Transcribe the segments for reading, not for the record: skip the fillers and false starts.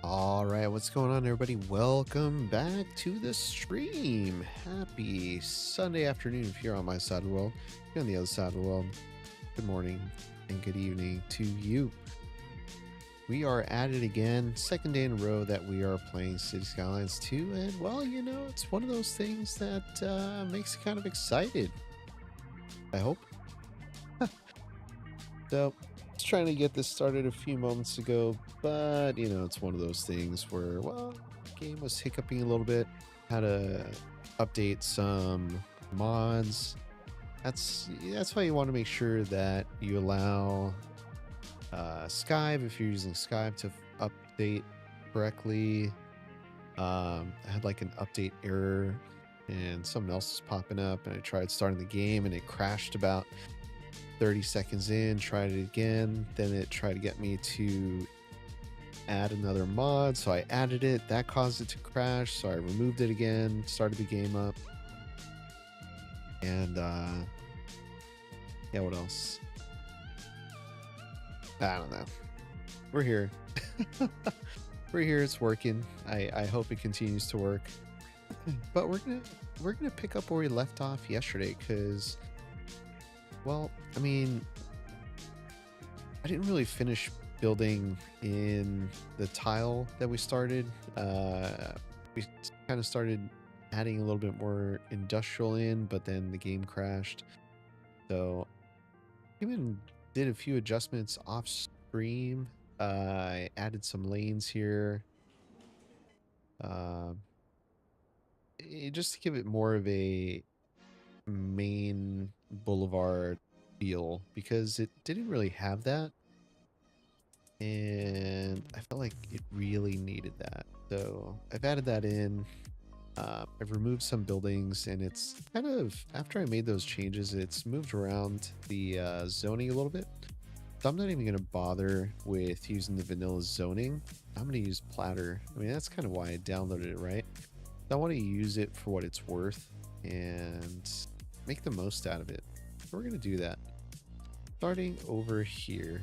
All right, what's going on, everybody? Welcome back to the stream. Happy Sunday afternoon if you're on my side of the world. If you're on the other side of the world, good morning and good evening to you. We are at it again, second day in a row that we are playing City Skylines 2, and well, you know, it's one of those things that makes you kind of excited, I hope. So, I was trying to get this started a few moments ago, but you know, it's one of those things where, well, the game was hiccuping a little bit. Had to update some mods. That's why you want to make sure that you allow Skype, if you're using Skype, to update correctly. I had like an update error and something else is popping up, and I tried starting the game and it crashed about 30 seconds in, tried it again, then it tried to get me to add another mod, so I added it. That caused it to crash, so I removed it again, started the game up, and yeah, what else? I don't know. We're here. We're here, it's working. I hope it continues to work. But we're gonna pick up where we left off yesterday, because, well, I mean, I didn't really finish building in the tile that we started. We kind of started adding a little bit more industrial in, but then the game crashed. So even did a few adjustments off stream. I added some lanes here. Just to give it more of a main boulevard feel, because it didn't really have that, and I felt like it really needed that. So I've added that in. I've removed some buildings, and it's kind of, after I made those changes, it's moved around the zoning a little bit. So I'm not even going to bother with using the vanilla zoning. I'm going to use platter. I mean, that's kind of why I downloaded it, right? I want to use it for what it's worth and make the most out of it. So we're going to do that. Starting over here.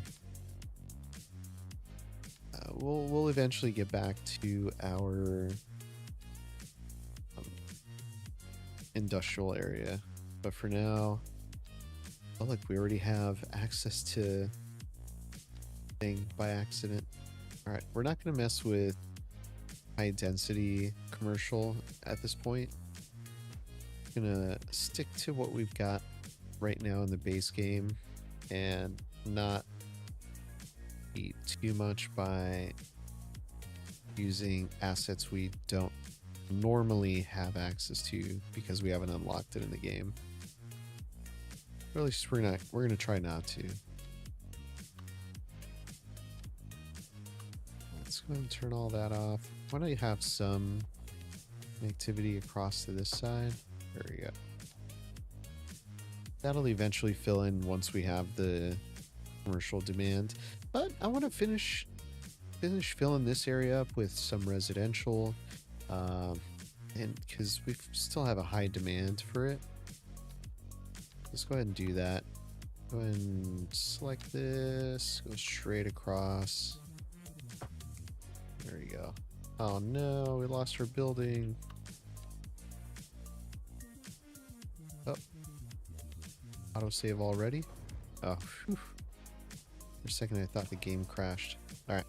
We'll eventually get back to our industrial area, but for now, oh look, we already have access to thing by accident. All right, we're not going to mess with high density commercial at this point. I'm gonna stick to what we've got right now in the base game and not eat too much by using assets we don't normally have access to because we haven't unlocked it in the game. Or at least we're gonna try not to. Let's go and turn all that off. Why don't you have some activity across to this side? There we go. That'll eventually fill in once we have the commercial demand. But I want to finish filling this area up with some residential, and because we still have a high demand for it. Let's go ahead and do that. Go ahead and select this, go straight across. There we go. Oh no, we lost our building. Oh, autosave already? Oh, whew. For a second I thought the game crashed. Alright.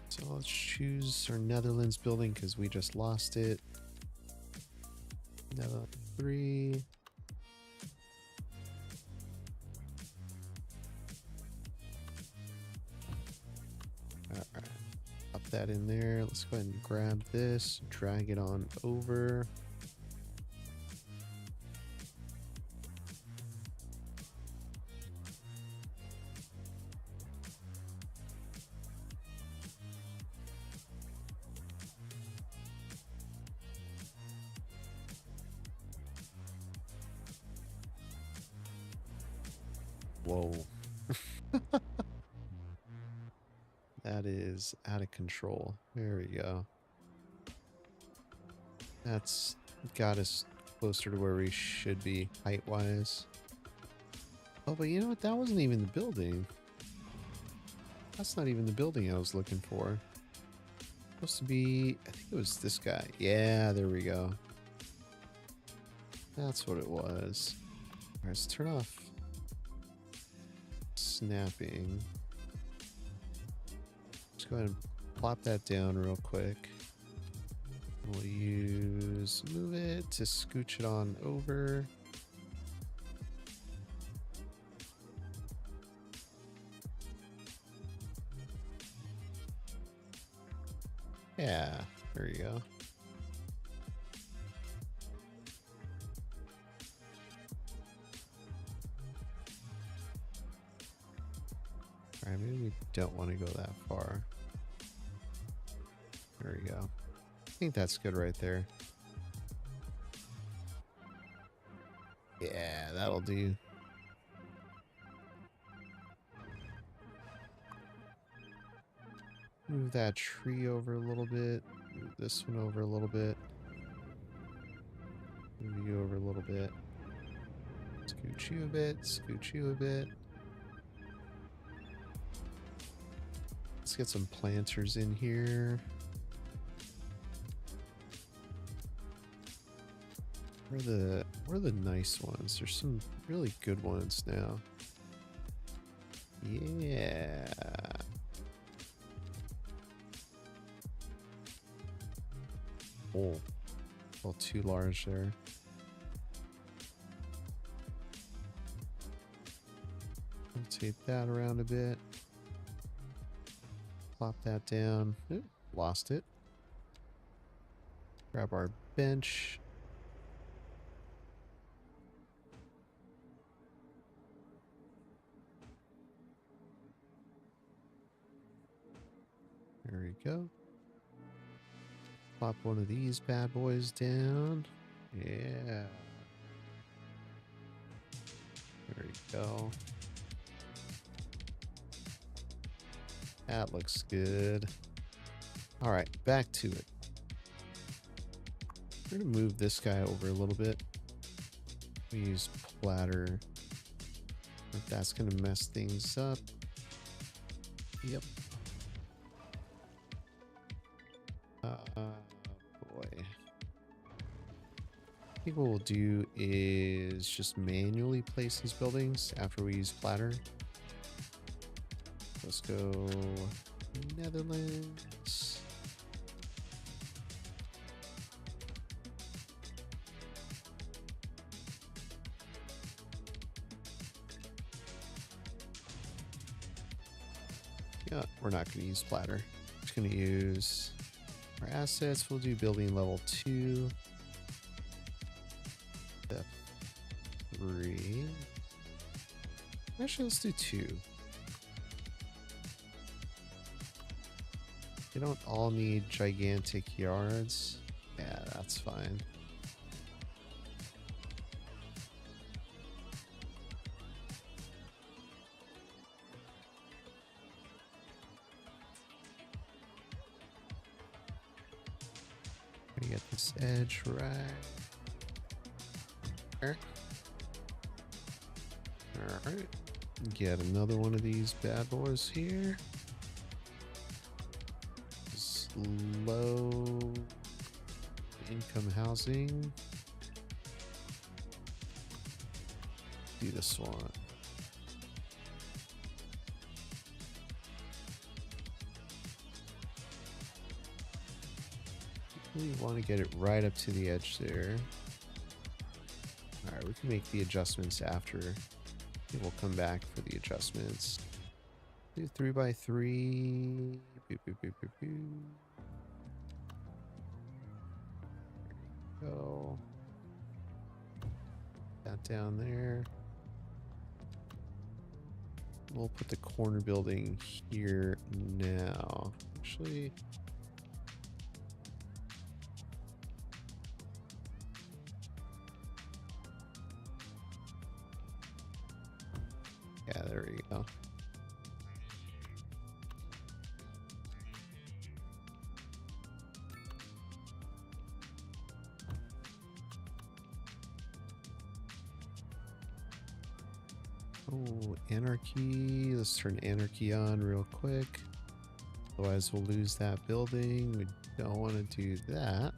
So let's choose our Netherlands building because we just lost it. Netherlands 3. Alright. Pop that in there. Let's go ahead and grab this, drag it on over. Whoa. That is out of control. There we go. That's got us closer to where we should be height-wise. Oh, but you know what? That wasn't even the building. That's not even the building I was looking for. Supposed to be... I think it was this guy. Yeah, there we go. That's what it was. Alright, let's turn off snapping. Just go ahead and plop that down real quick. We'll use move it to scooch it on over. Yeah, there you go. Alright, maybe we don't want to go that far. There we go. I think that's good right there. Yeah, that'll do. Move that tree over a little bit. Move this one over a little bit. Move you over a little bit. Scooch you a bit. Scooch you a bit. Let's get some planters in here. Where are the nice ones? There's some really good ones now. Yeah. Oh, a little too large there. Rotate that around a bit. Plop that down. Oop, lost it. Grab our bench. There we go. Plop one of these bad boys down. Yeah. There we go. That looks good. All right, back to it. We're gonna move this guy over a little bit. We use platter. But that's gonna mess things up. Yep. Boy. I think what we'll do is just manually place these buildings after we use platter. Let's go Netherlands. Yeah, we're not going to use platter. Just going to use our assets. We'll do building level 2. Step 3. Actually, let's do 2. They don't all need gigantic yards. Yeah, that's fine. Gonna get this edge right there. Alright. Get another one of these bad boys here. Low income housing. Do this one. We want to get it right up to the edge there. Alright, we can make the adjustments after. We'll come back for the adjustments. Do 3x3. Boop, boop, boop, boop, boop. Go. That down there. We'll put the corner building here now. Actually, yeah, there we go. Oh, anarchy. Let's turn anarchy on real quick. Otherwise, we'll lose that building. We don't want to do that.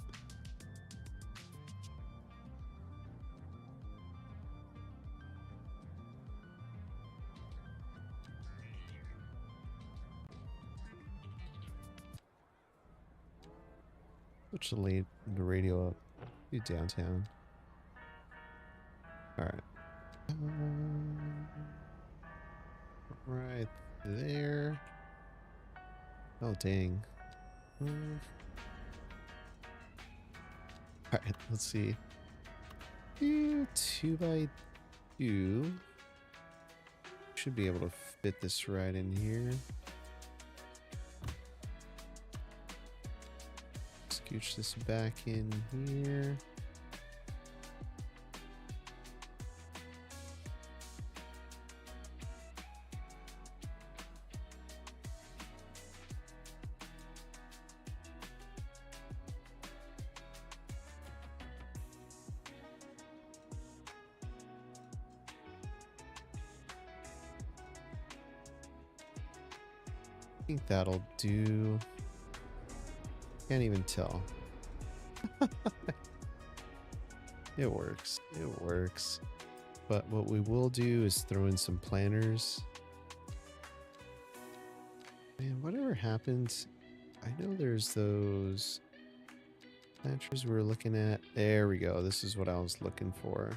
Switch the radio up. Do downtown. Alright. Right there. Oh, dang. Alright, let's see. 2x2. Should be able to fit this right in here. Scooch this back in here. I think that'll do. Can't even tell. It works. It works. But what we will do is throw in some planters. Man, whatever happens, I know there's those planters we were looking at. There we go. This is what I was looking for.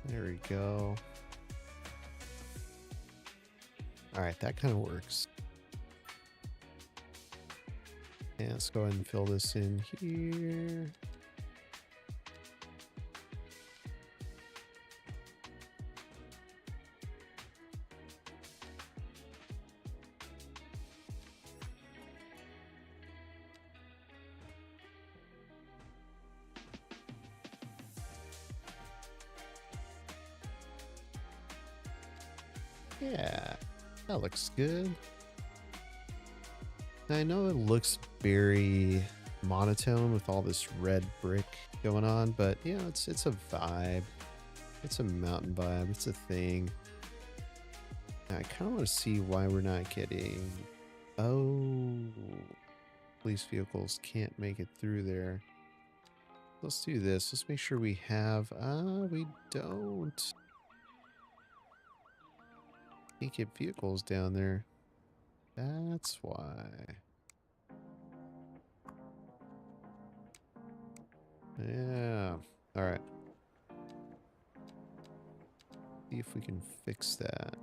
There we go. All right, that kind of works. And let's go ahead and fill this in here. Yeah, that looks good. I know it looks very monotone with all this red brick going on, but you know, it's a vibe. It's a mountain vibe. It's a thing. I kind of want to see why we're not getting. Oh, police vehicles can't make it through there. let's do this. Let's make sure we have, we don't. Can't get vehicles down there. That's why. Yeah. All right. See if we can fix that.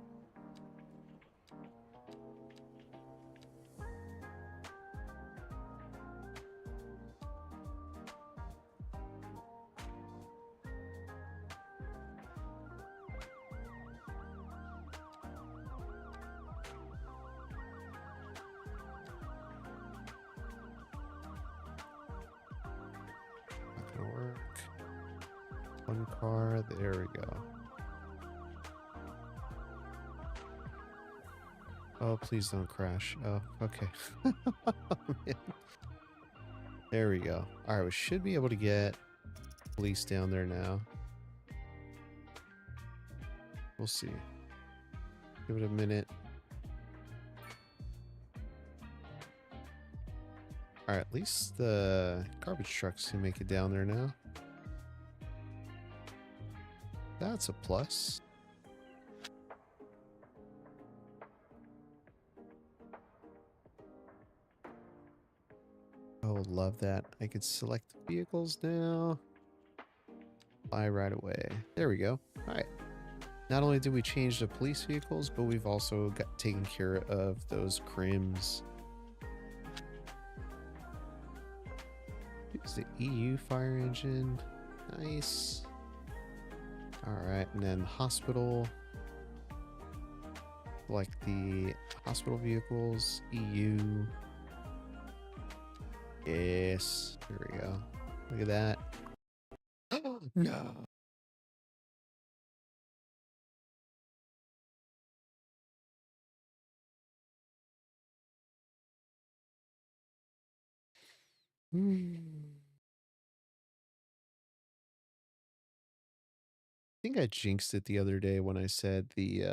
Not gonna work. One car. There we go. Oh, please don't crash. Oh, okay. There we go. All right, we should be able to get police down there now. We'll see. Give it a minute. All right, at least the garbage trucks can make it down there now. That's a plus. Oh, love that. I could select vehicles now. Fly right away. There we go. All right. Not only did we change the police vehicles, but we've also got taken care of those crims. Use the EU fire engine. Nice. All right, and then hospital. Like the hospital vehicles, EU. Yes. There we go. Look at that. No. I think I jinxed it the other day when I said the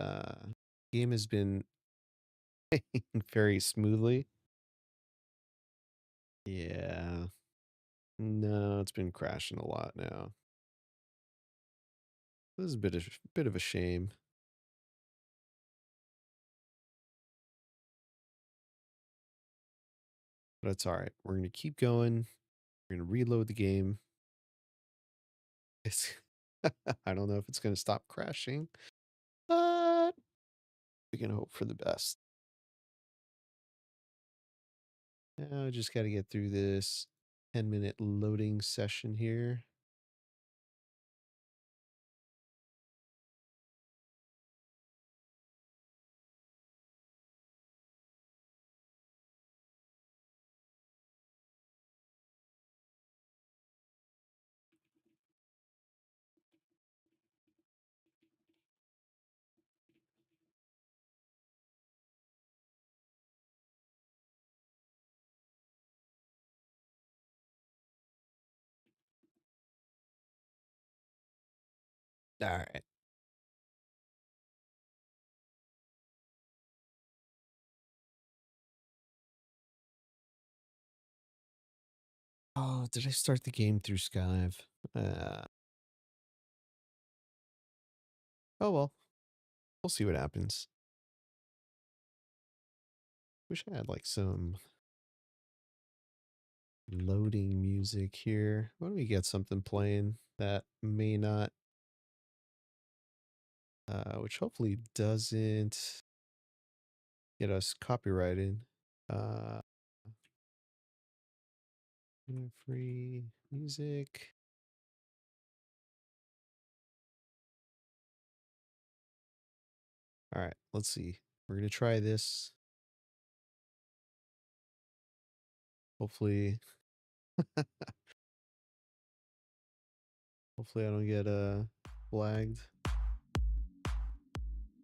game has been playing very smoothly. Yeah. No, it's been crashing a lot now. This is a bit of a shame. But it's all right. We're going to keep going. We're going to reload the game. It's I don't know if it's going to stop crashing, but we can hope for the best. Now I just got to get through this 10-minute loading session here. All right. Oh, did I start the game through Skype? Uh, oh well. We'll see what happens. Wish I had like some loading music here. Why don't we get something playing that may not, which hopefully doesn't get us copyrighted. Uh, free music. All right, let's see. We're gonna try this. Hopefully, hopefully I don't get flagged.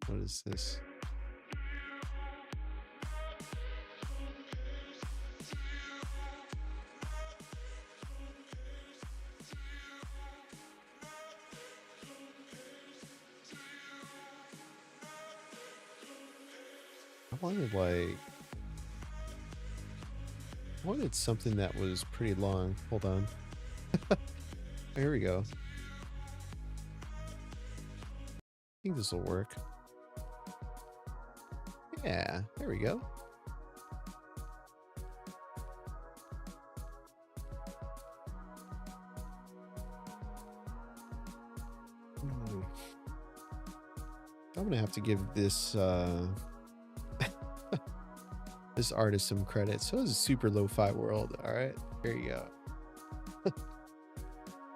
What is this? I wanted like, I wanted something that was pretty long. Hold on. Here we go. I think this will work. Yeah, there we go. I'm gonna have to give this this artist some credit. So it's a super lo-fi world. All right, here you go.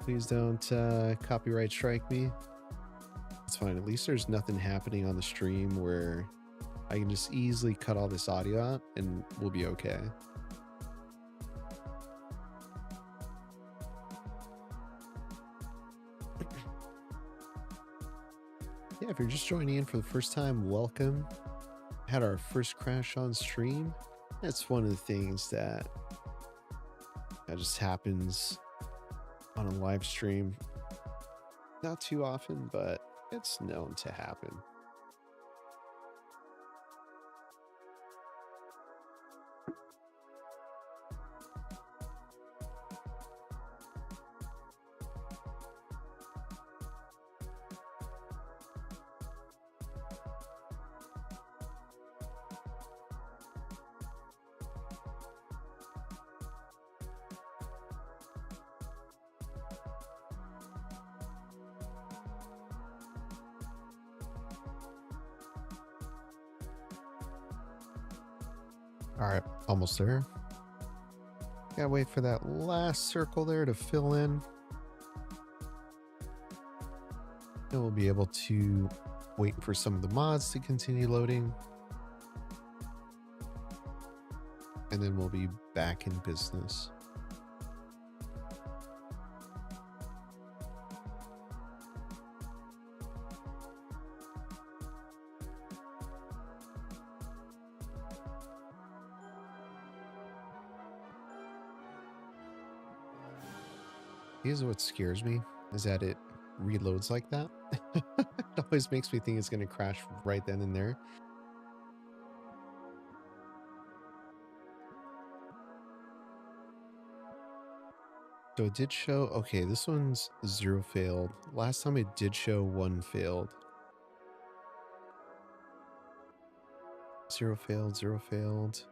Please don't copyright strike me. It's fine. At least there's nothing happening on the stream where I can just easily cut all this audio out and we'll be okay. Yeah, if you're just joining in for the first time, welcome. Had our first crash on stream. That's one of the things that just happens on a live stream. Not too often, but it's known to happen. All right, almost there. Gotta wait for that last circle there to fill in. Then we'll be able to wait for some of the mods to continue loading. And then we'll be back in business. Here's what scares me, is that it reloads like that. It always makes me think it's going to crash right then and there. So it did show, okay, this one's 0 failed. Last time it did show 1 failed. 0 failed, 0 failed.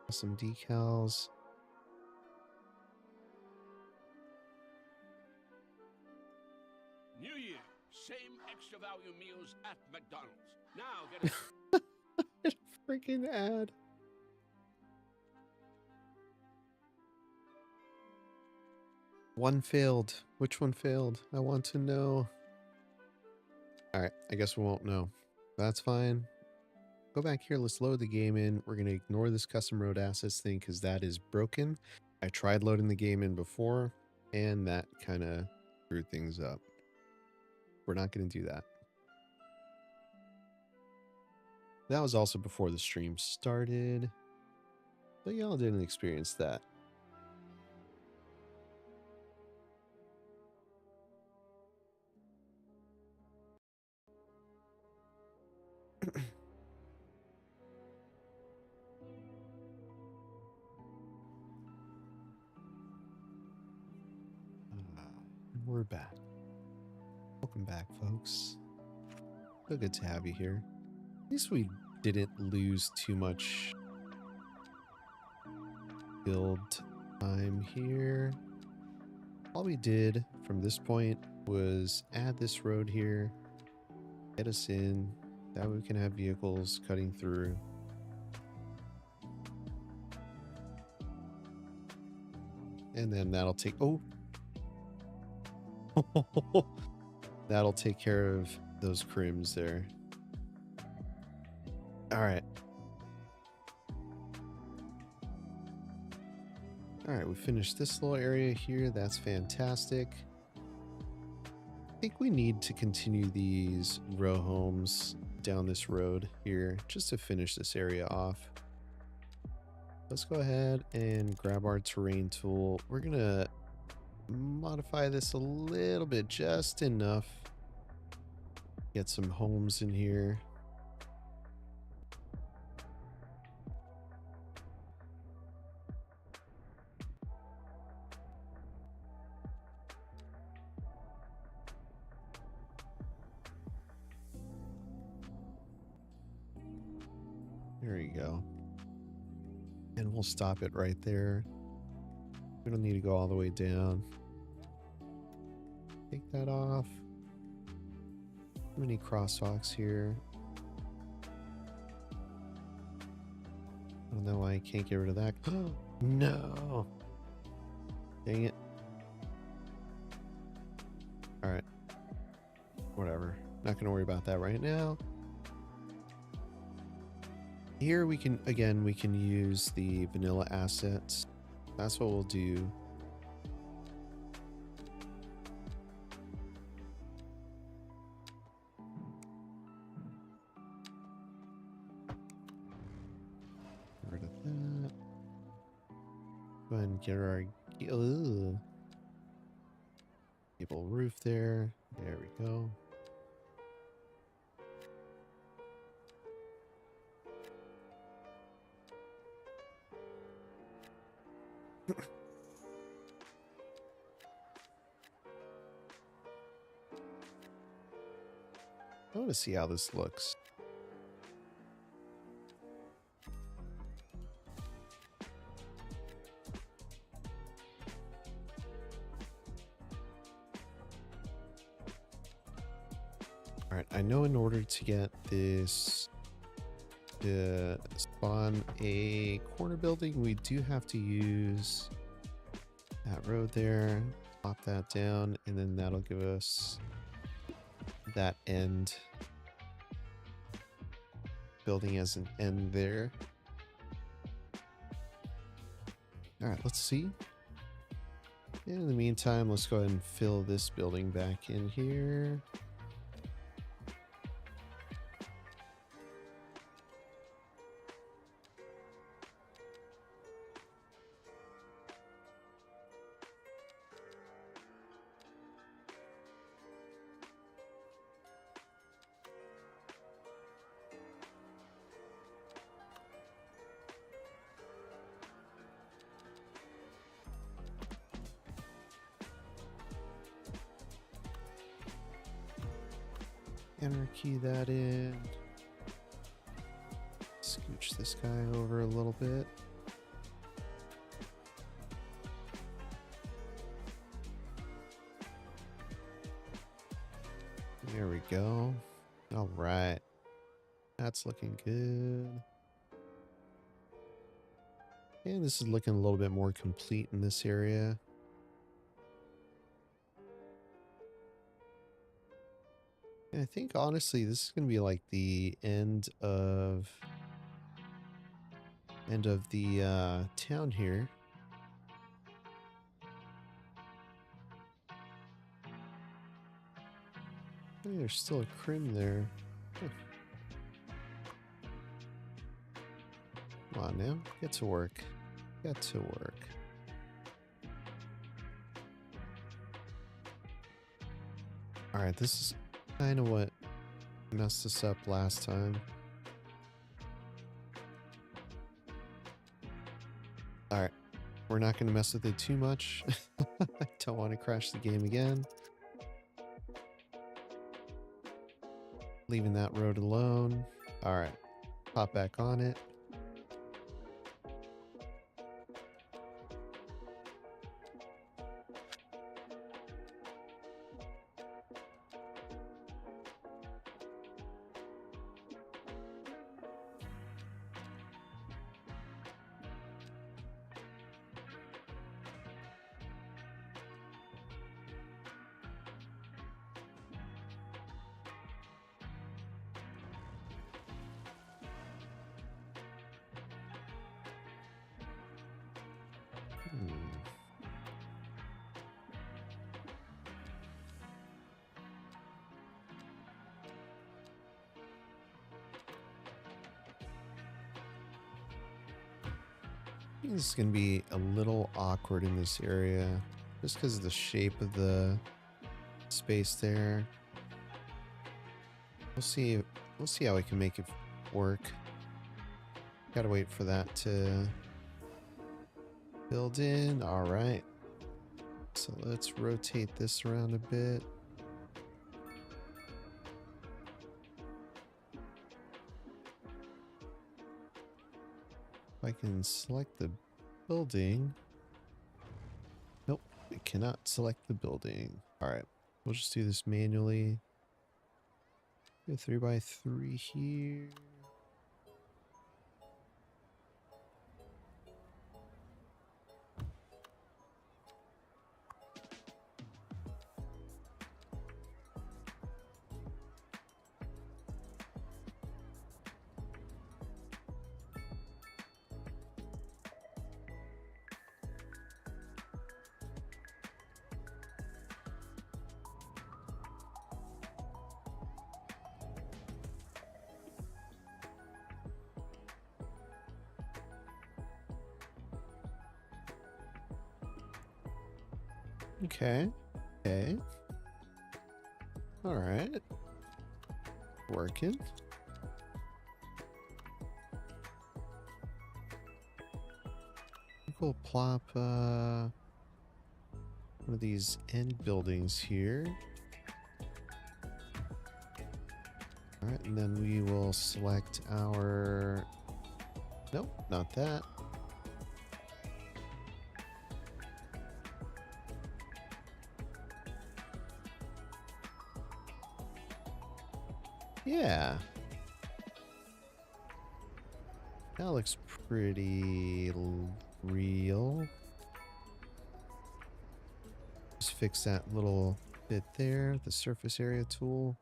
Some decals. New Year, same extra value meals at McDonald's. Now get a freaking ad. One failed. Which one failed? I want to know. All right, I guess we won't know. That's fine. Go back here. Let's load the game in. We're going to ignore this custom road assets thing because that is broken. I tried loading the game in before, and that kind of screwed things up. We're not going to do that. That was also before the stream started, but y'all didn't experience that. We're back. Welcome back, folks. So good to have you here. At least we didn't lose too much build time here. All we did from this point was add this road here, get us in, that way we can have vehicles cutting through. And then that'll take, that'll take care of those crims there. All right. All right, we finished this little area here. That's fantastic. I think we need to continue these row homes down this road here just to finish this area off. Let's go ahead and grab our terrain tool. We're gonna modify this a little bit, just enough. Get some homes in here. There you go. And we'll stop it right there. We don't need to go all the way down. Take that off. Too many crosswalks here. I don't know why I can't get rid of that. No! Dang it. Alright. Whatever. Not going to worry about that right now. Here we can, again, we can use the vanilla assets. That's what we'll do. Get rid of that. Go ahead and get our gable roof there. There we go. I want to see how this looks. All right, I know in order to get this to spawn a corner building, we do have to use that road there, pop that down, and then that'll give us that end building as an end there. All right, let's see. In the meantime, let's go ahead and fill this building back in here. Enter key that in. Scooch this guy over a little bit. There we go. All right. That's looking good. And this is looking a little bit more complete in this area. I think honestly this is going to be like the end of the town here. Oh, there's still a crim there. Huh. Come on now, get to work. Get to work. All right, this is kind of what messed us up last time. All right, we're not going to mess with it too much. I don't want to crash the game again. Leaving that road alone. All right, pop back on it. This is going to be a little awkward in this area just because of the shape of the space there. We'll see how we can make it work. Gotta wait for that to build in. All right, so let's rotate this around a bit. If I can select the building. Nope, I cannot select the building. All right, we'll just do this manually. Go 3x3 here. Okay. Okay. All right. Working. We'll plop one of these end buildings here. All right, and then we will select our... Nope, not that. Yeah. That looks pretty real. Just fix that little bit there, the surface area tool.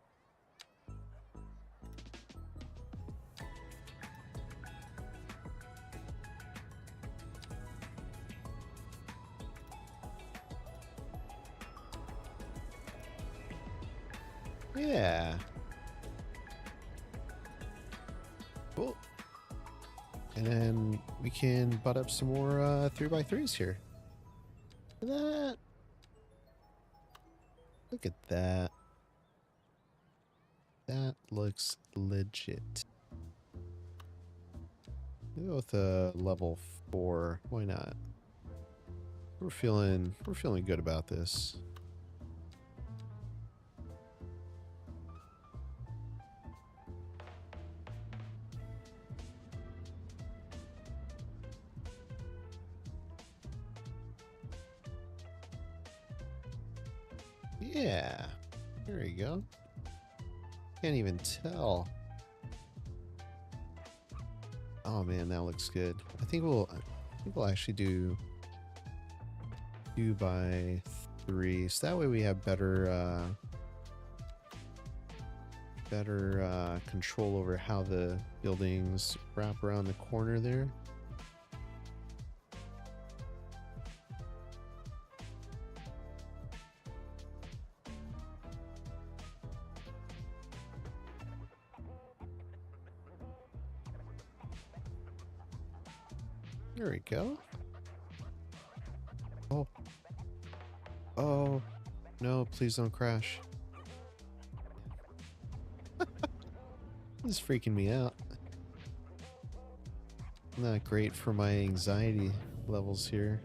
Yeah. Cool. And then we can butt up some more 3x3s here. Look at that. Look at that. That looks legit. We'll go with a level 4. Why not? We're feeling good about this. Yeah. There you go. Can't even tell. Oh man, that looks good. I think we'll actually do 2x3, so that way we have better control over how the buildings wrap around the corner there. There we go. Oh. Oh. No, please don't crash. This is freaking me out. Not great for my anxiety levels here.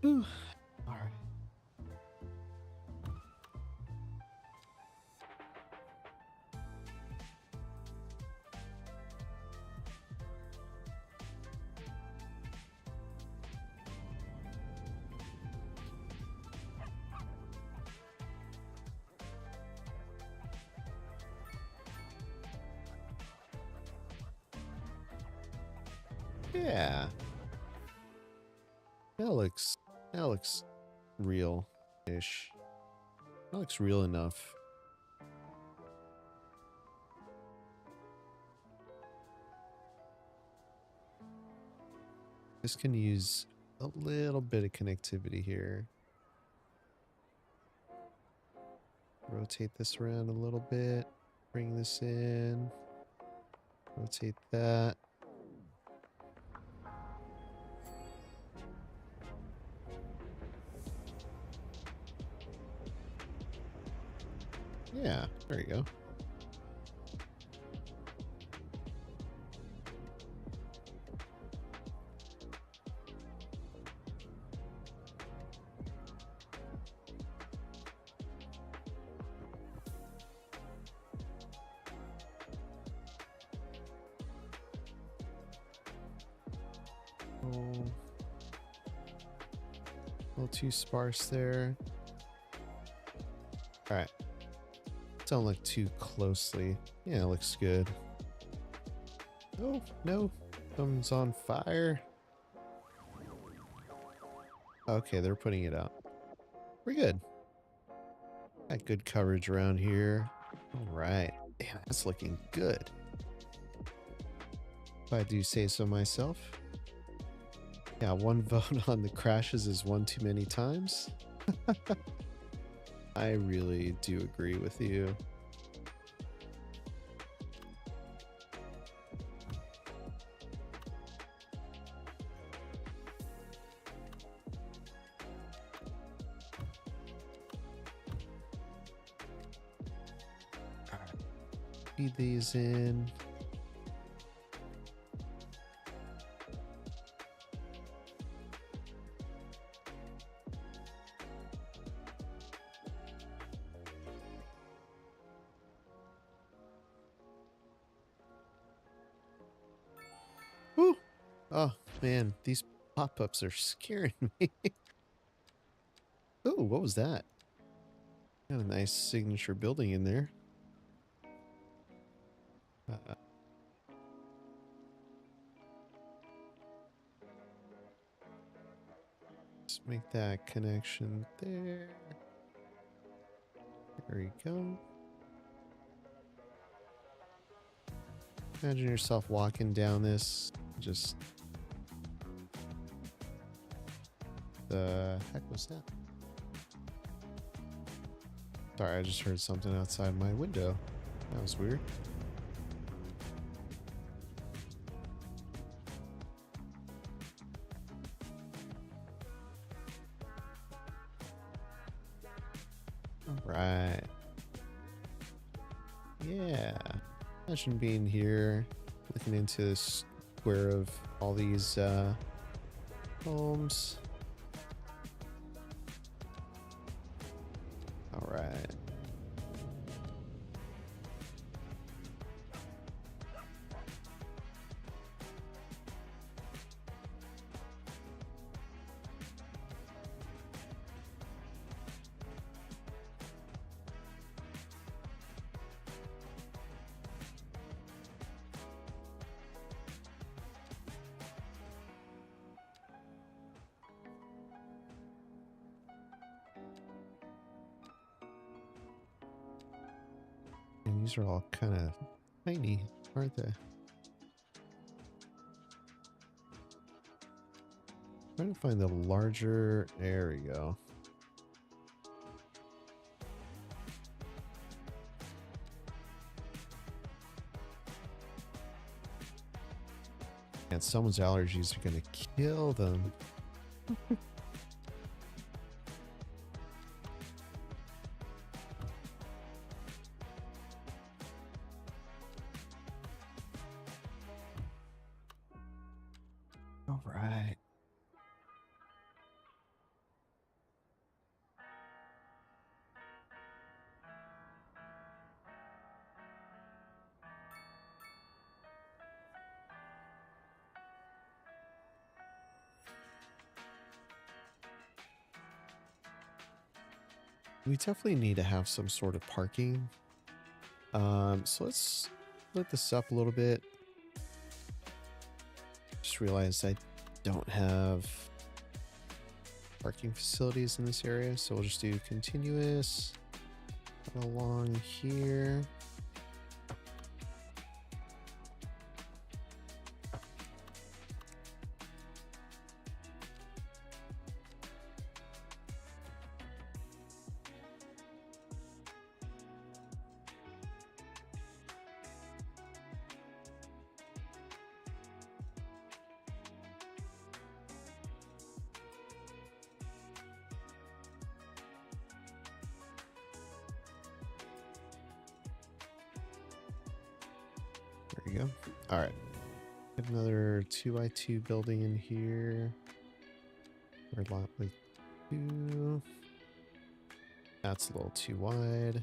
Whew. All right. Yeah. That looks real-ish. That looks real enough. This can use a little bit of connectivity here. Rotate this around a little bit. Bring this in. Rotate that. Yeah, there you go. A little too sparse there. All right. Don't look too closely. Yeah, it looks good. Oh, no. Something's on fire. Okay, they're putting it out. We're good. Got good coverage around here. All right. Damn, that's looking good. If I do say so myself. Yeah, one vote on the crashes is one too many times. I really do agree with you. All right. Feed these in. Whew. Oh, man, these pop-ups are scaring me. Oh, what was that? Got a nice signature building in there. Let's make that connection there. There we go. Imagine yourself walking down this. Just... the heck was that? Sorry, I just heard something outside my window. That was weird. Right. Yeah. Imagine being here, looking into this square of all these homes. All right. And these are all kind of tiny, aren't they? Trying to find the larger. There we go. And someone's allergies are going to kill them. All right. We definitely need to have some sort of parking. So let's split this up a little bit. Just realized I don't have parking facilities in this area, so we'll just do continuous along here. There we go. All right. Get another 2x2 building in here. Or lot with 2. That's a little too wide.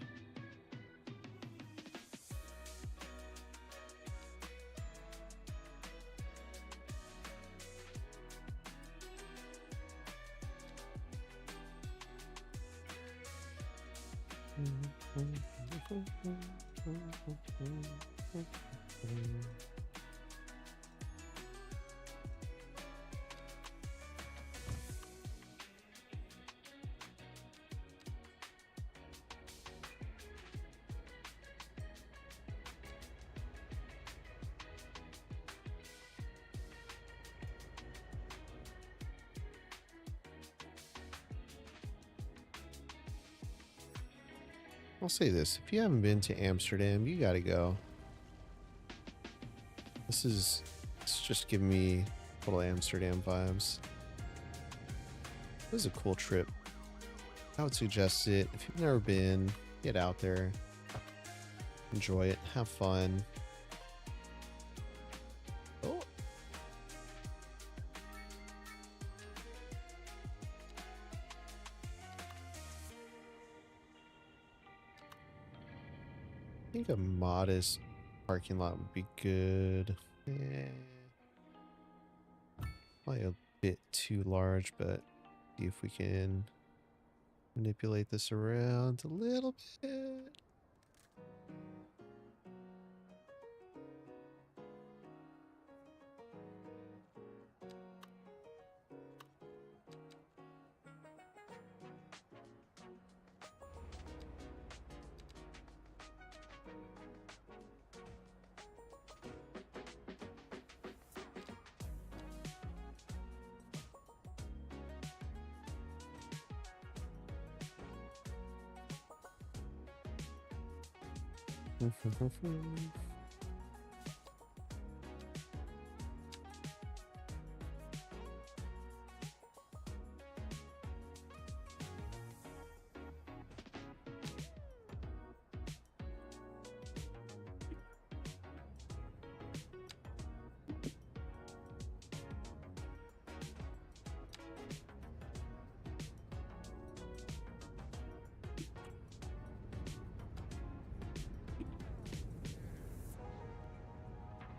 I'll say this, if you haven't been to Amsterdam, you gotta go. It's just giving me total Amsterdam vibes. It was a cool trip. I would suggest it. If you've never been, get out there. Enjoy it. Have fun. Oh. I think a modest parking lot would be good. Probably a bit too large, but see if we can manipulate this around a little bit.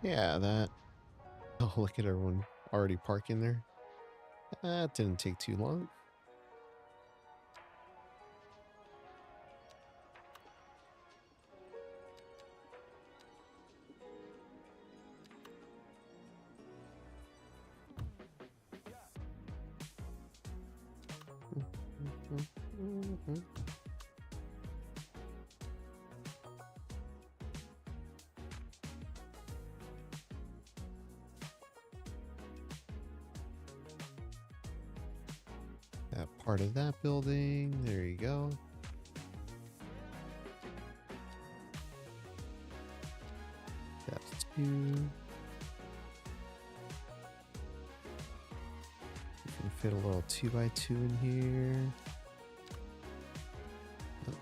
Yeah, that. Oh, look at everyone already parking there. That didn't take too long. That part of that building. There you go. That's 2. You can fit a little 2x2 in here. Oh.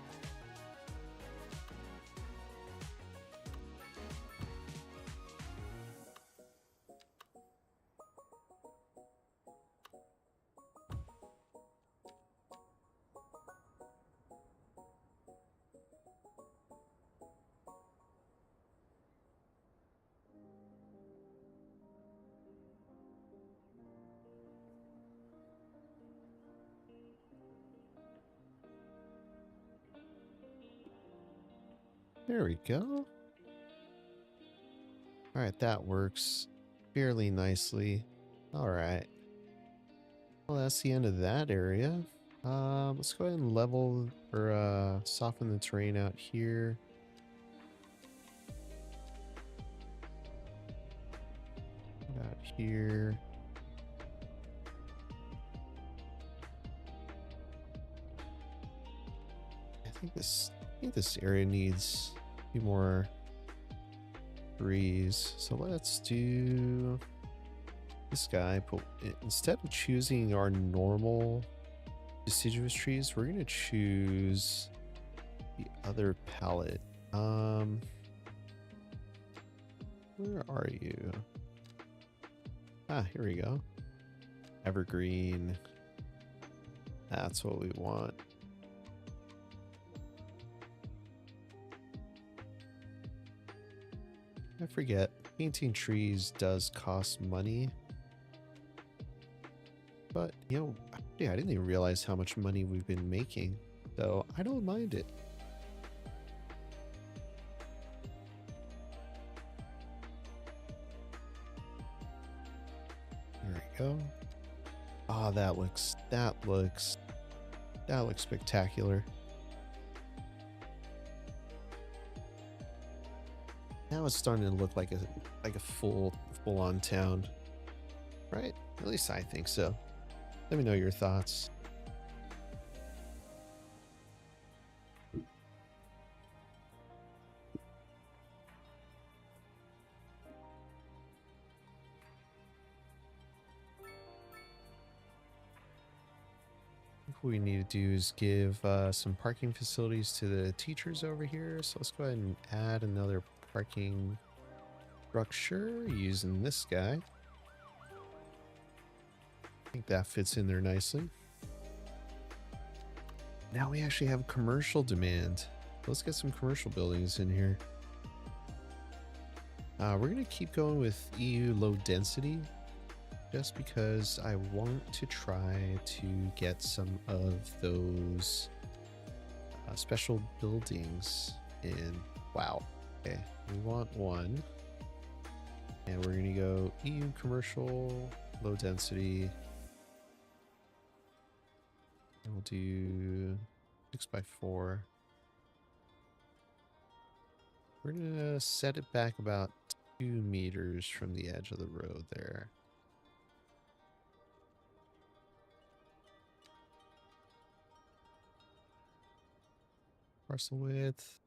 There we go. All right, that works fairly nicely. All right. Well, that's the end of that area. Let's go ahead and level or soften the terrain out here. Out here. I think this area needs a few more trees. So let's do this guy. But instead of choosing our normal deciduous trees, we're gonna choose the other palette. Where are you? Ah, here we go. Evergreen. That's what we want. I forget, painting trees does cost money. But, you know, yeah, I didn't even realize how much money we've been making. So I don't mind it. go. Oh, that looks spectacular. Now it's starting to look like a full-on town, right? At least I think so. Let me know your thoughts. What we need to do is give some parking facilities to the teachers over here. So let's go ahead and add another parking structure using this guy. I think that fits in there nicely. Now we actually have commercial demand. Let's get some commercial buildings in here. We're going to keep going with EU low density, just because I want to try to get some of those special buildings in. Wow. Okay, we want one. And we're going to go EU commercial, low density. And we'll do 6x4. We're going to set it back about 2 meters from the edge of the road there. Parcel width.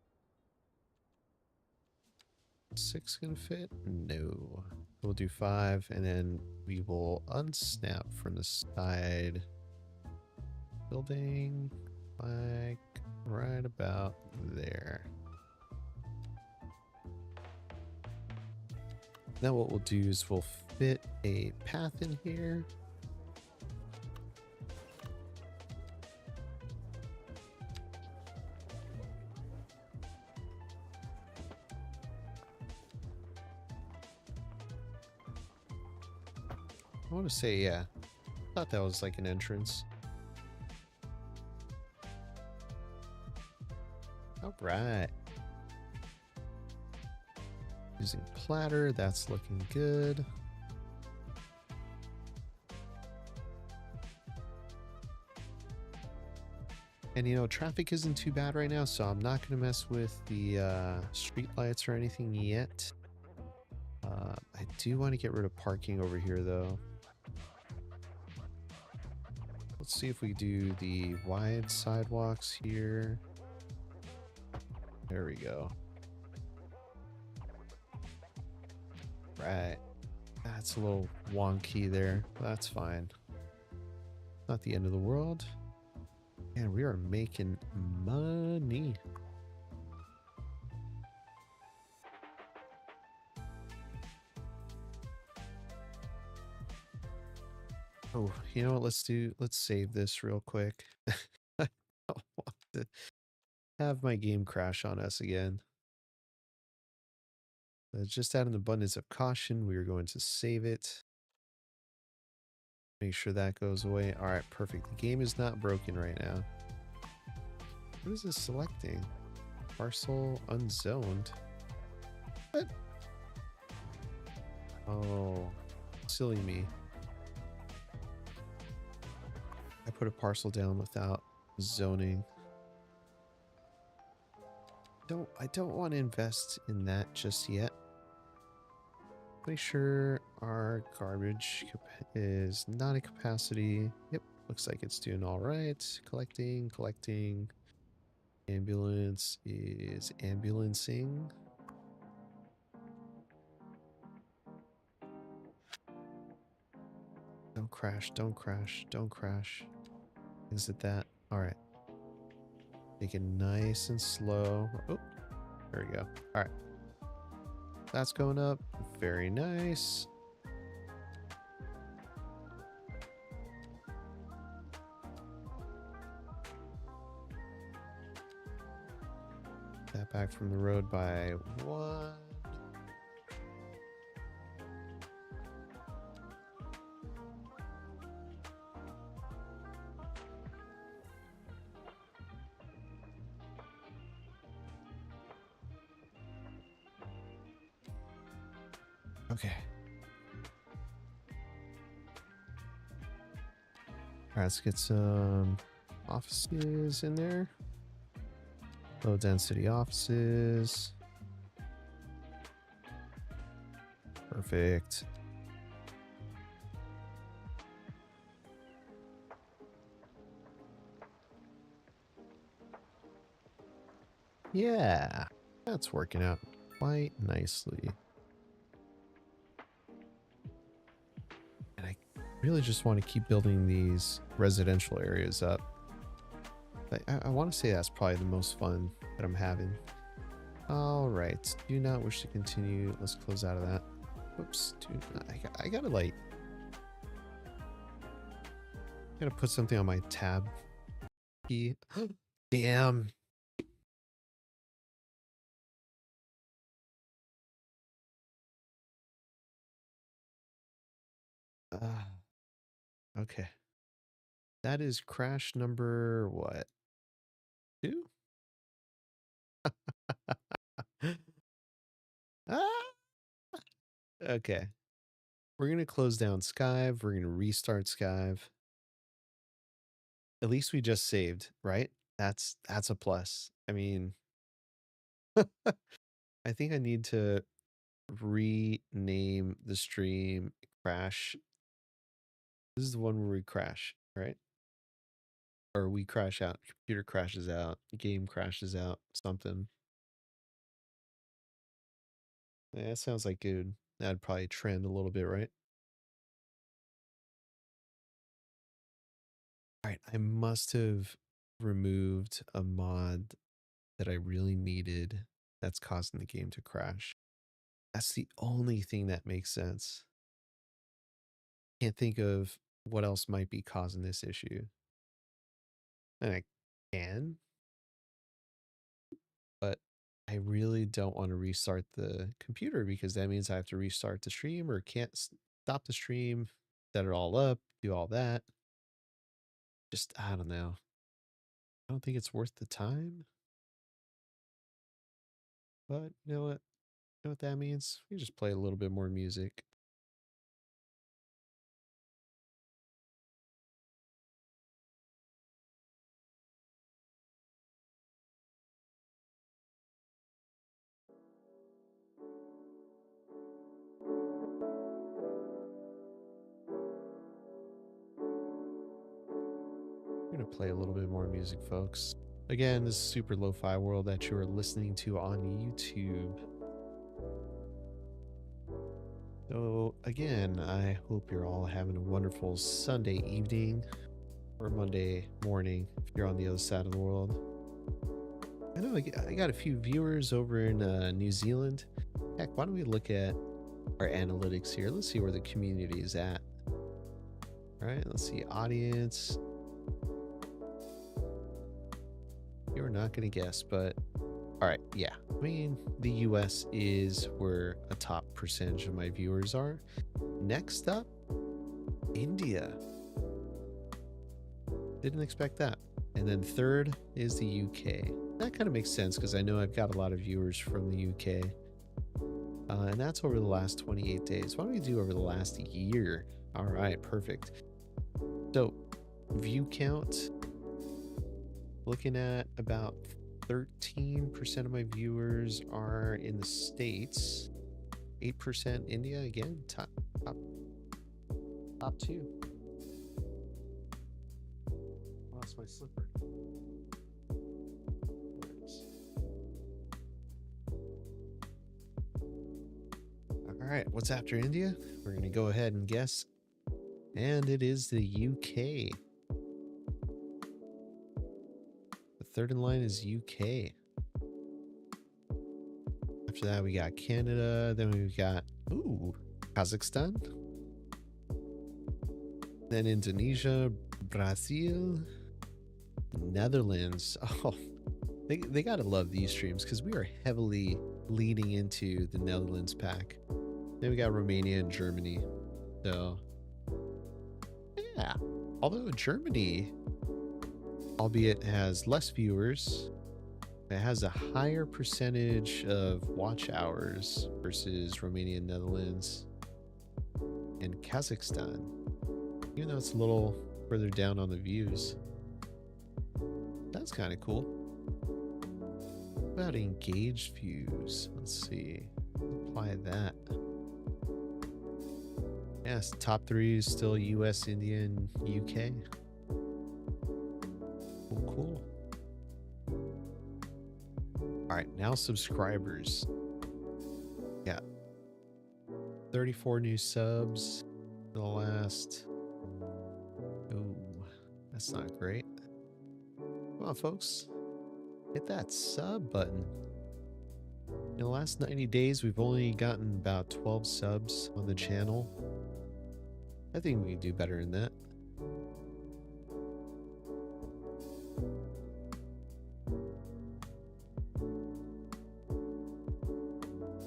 6 gonna fit? No. We'll do 5, and then we will unsnap from the side building, like right about there. Now what we'll do is we'll fit a path in here. I want to say, yeah, I thought that was like an entrance. All right. Using platter, that's looking good. And you know, traffic isn't too bad right now, so I'm not going to mess with the street lights or anything yet. I do want to get rid of parking over here, though. Let's see if we do the wide sidewalks here. There we go. Right. That's a little wonky there. That's fine. Not the end of the world. And we are making money. Oh, you know what? Let's save this real quick. I don't want to have my game crash on us again. Just out of an abundance of caution, we are going to save it. Make sure that goes away. All right, perfect. The game is not broken right now. What is this selecting? Parcel unzoned. What? Oh, silly me. I put a parcel down without zoning. I don't want to invest in that just yet. Make sure our garbage is not a capacity. Yep, looks like it's doing all right. Collecting. Ambulance is ambulancing. Don't crash. Exit that. All right. Make it nice and slow. Oh, there we go. All right. That's going up. Very nice. That back from the road by 1. Okay. right, let's get some offices in there. Low density offices. Perfect. Yeah, that's working out quite nicely. And I really just want to keep building these residential areas up. I want to say that's probably the most fun that I'm having. All right, do not wish to continue. Let's close out of that. Oops, dude, I gotta like, gotta put something on my tab key. Damn. Okay. That is crash number what? 2? Ah! Okay. We're going to close down Skyve. We're going to restart Skyve. At least we just saved, right? That's a plus. I mean, I think I need to rename the stream Crash. This is the one where we crash, right? Or we crash out, computer crashes out, game crashes out, something. Yeah, that sounds like good. That'd probably trend a little bit, right? All right, I must have removed a mod that I really needed that's causing the game to crash. That's the only thing that makes sense. Can't think of what else might be causing this issue. And I can, but I really don't want to restart the computer because that means I have to restart the stream or can't stop the stream, set it all up, do all that. Just, I don't know. I don't think it's worth the time. But you know what? You know what that means? We just play a little bit more music. We're going to play a little bit more music, folks. Again, this is Super Lo-Fi World that you are listening to on YouTube. So, again, I hope you're all having a wonderful Sunday evening or Monday morning if you're on the other side of the world. I know I got a few viewers over in New Zealand. Heck, why don't we look at our analytics here? Let's see where the community is at. All right, let's see. Audience. You're not going to guess, but all right, yeah. I mean, the US is where a top percentage of my viewers are. Next up, India. Didn't expect that. And then third is the UK. That kind of makes sense because I know I've got a lot of viewers from the UK. And that's over the last 28 days. Why don't we do over the last year? All right, perfect. So, view count. Looking at about 13% of my viewers are in the States. 8% India, again, top two. Lost my slipper. All right, what's after India? We're going to go ahead and guess. And it is the UK. The third in line is UK. After that, we got Canada. Then we've got, Kazakhstan. Then Indonesia, Brazil, Netherlands. Oh, they got to love these streams because we are heavily leading into the Netherlands pack. Then we got Romania and Germany. So, yeah. Although Germany, albeit has less viewers, it has a higher percentage of watch hours versus Romania and Netherlands and Kazakhstan. Even though it's a little further down on the views. That's kind of cool. What about engaged views? Let's see. Apply that. Yes, top 3 is still US, India, and UK. Cool. Alright, now subscribers. Yeah. 34 new subs in the last... Ooh, that's not great. Come on, folks. Hit that sub button. In the last 90 days, we've only gotten about 12 subs on the channel. I think we can do better than that.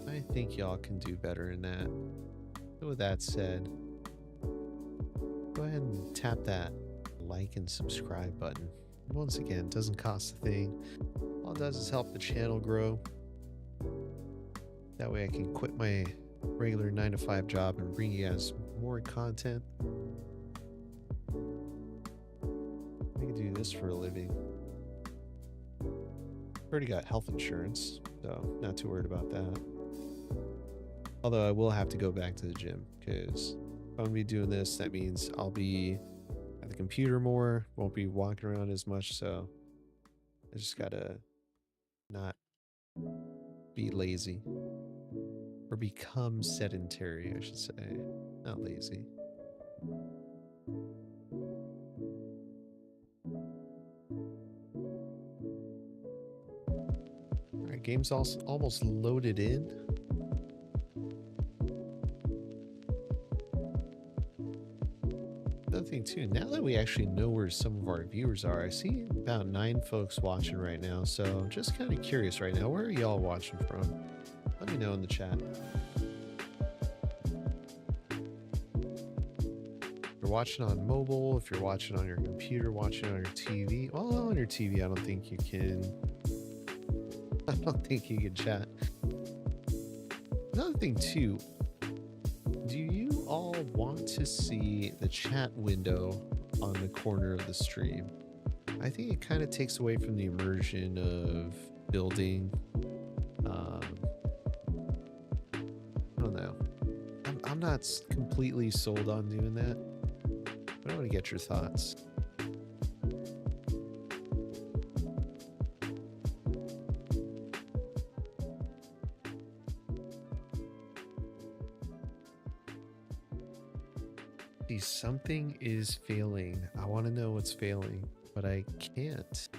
I think y'all can do better than that. So with that said, go ahead and tap that like and subscribe button. Once again, it doesn't cost a thing. All it does is help the channel grow. That way I can quit my regular 9-to-5 job and bring you guys more content. I can do this for a living. Already got health insurance, so not too worried about that. Although I will have to go back to the gym, because if I'm going to be doing this, that means I'll be at the computer more, won't be walking around as much, so I just gotta not be lazy. Or become sedentary, I should say. Not lazy. Alright, game's also almost loaded in. Another thing too, now that we actually know where some of our viewers are, I see about 9 folks watching right now, so I'm just kind of curious right now. Where are y'all watching from? Let me know in the chat. If you're watching on mobile, if you're watching on your computer, watching on your TV. Well, on your TV, I don't think you can. I don't think you can chat. Another thing too, do you all want to see the chat window on the corner of the stream? I think it kind of takes away from the immersion of building. I don't know. I'm not completely sold on doing that, but I want to get your thoughts. See, something is failing. I want to know what's failing, but I can't.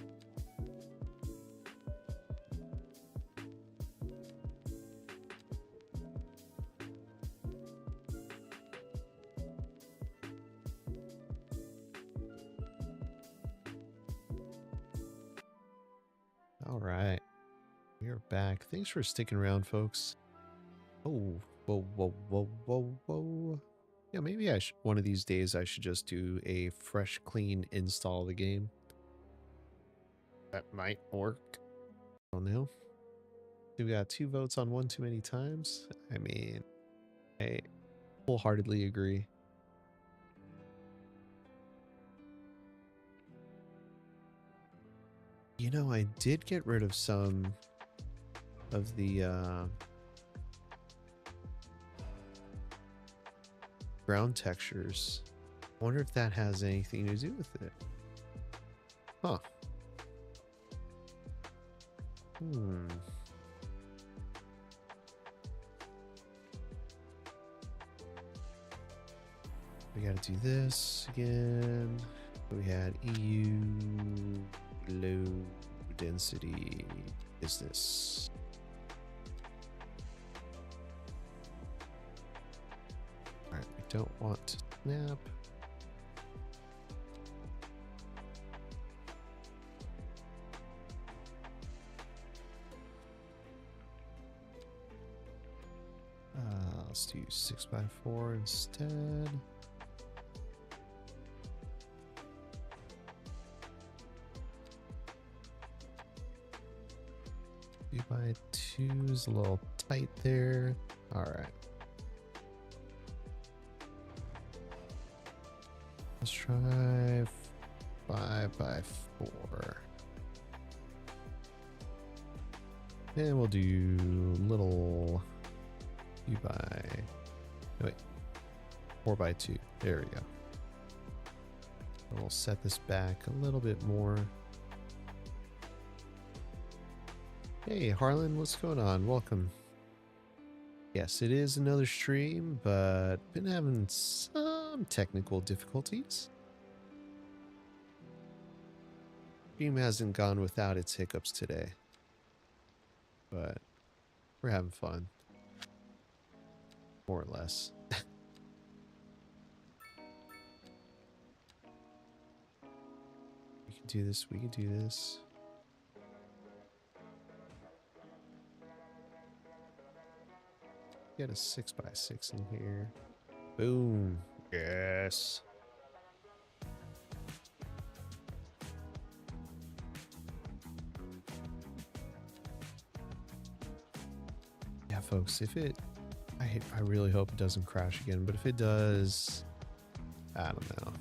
All right, we are back. Thanks for sticking around, folks. Oh, whoa, whoa, whoa, whoa, whoa. Yeah, maybe one of these days I should just do a fresh, clean install of the game. That might work. I don't know. We got 2 votes on one too many times. I mean, I wholeheartedly agree. You know, I did get rid of some of the ground textures. I wonder if that has anything to do with it. Huh. We gotta do this again. We had EU low density business. Alright, we don't want to snap. Let's do 6x4 instead. 2x2 is a little tight there. All right. Let's try 5x4. And we'll do little 2 by, no, wait, 4x2. There we go. We'll set this back a little bit more. Hey Harlan, what's going on? Welcome. Yes, it is another stream, but been having some technical difficulties. Stream hasn't gone without its hiccups today, but we're having fun. More or less. We can do this, we can do this. Get a 6x6 in here. Boom. Yes. Yeah, folks, if it, I really hope it doesn't crash again, but if it does, I don't know.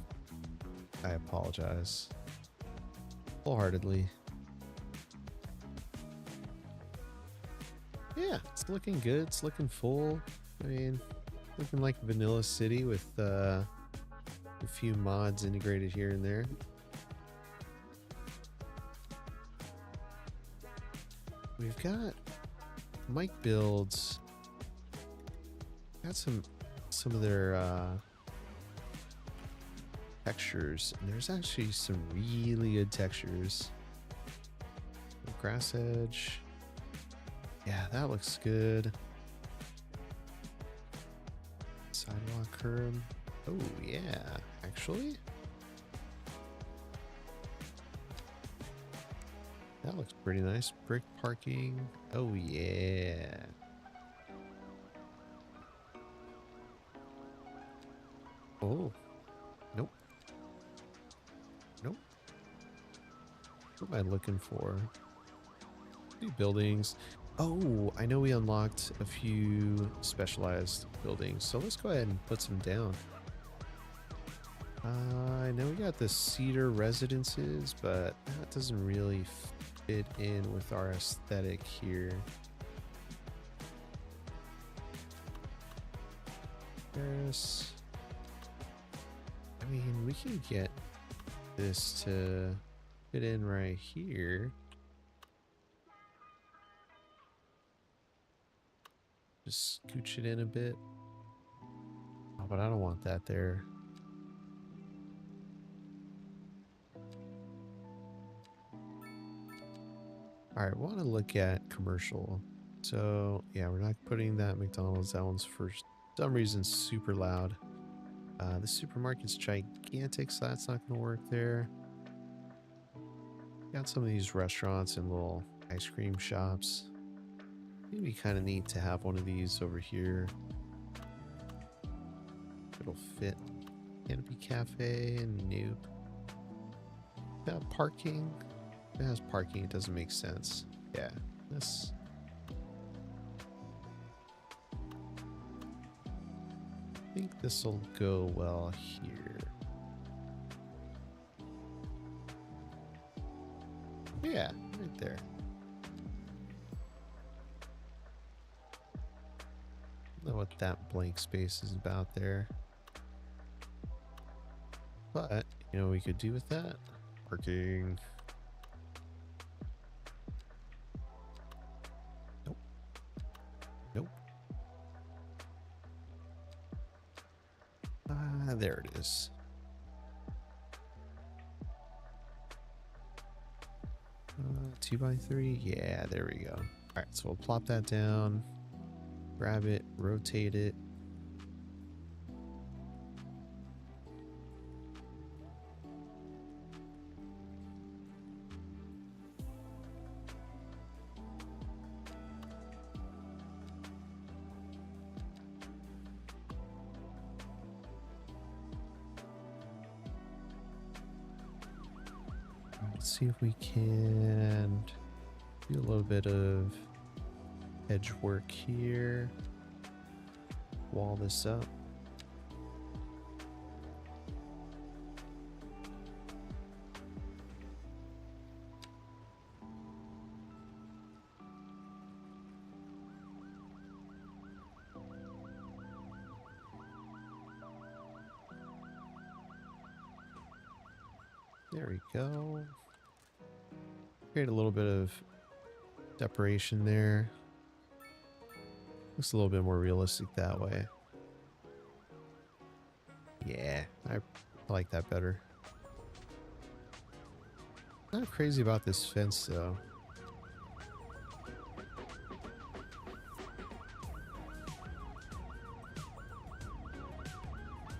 I apologize wholeheartedly. Yeah, it's looking good. It's looking full. I mean, looking like Vanilla City with a few mods integrated here and there. We've got Mike builds. Got some of their textures, and there's actually some really good textures. Grass edge. Yeah, that looks good. Sidewalk curb. Oh, yeah, actually. That looks pretty nice. Brick parking. Oh, yeah. Oh. Nope. Nope. What am I looking for? New buildings. Oh, I know we unlocked a few specialized buildings, so let's go ahead and put some down. I know we got the cedar residences, but that doesn't really fit in with our aesthetic here. There's, I mean, we can get this to fit in right here. Just scooch it in a bit. Oh, but I don't want that there. All right, want to look at commercial. So yeah, we're not putting that McDonald's. That one's for some reason super loud. The supermarket's gigantic, so that's not going to work there. Got some of these restaurants and little ice cream shops. It'd be kind of neat to have one of these over here. It'll fit. Canopy Cafe, nope. Got parking. If it has parking, it doesn't make sense. Yeah, this. I think this will go well here. Yeah, right there. Know what that blank space is about there, but you know what we could do with that? Parking. Nope. Nope. There it is. 2x3. Yeah, there we go. All right, so we'll plop that down. Grab it, rotate it. Let's see if we can do a little bit of edge work here. Wall this up. There we go. Create a little bit of separation there. Looks a little bit more realistic that way. Yeah, I like that better. Not crazy about this fence though.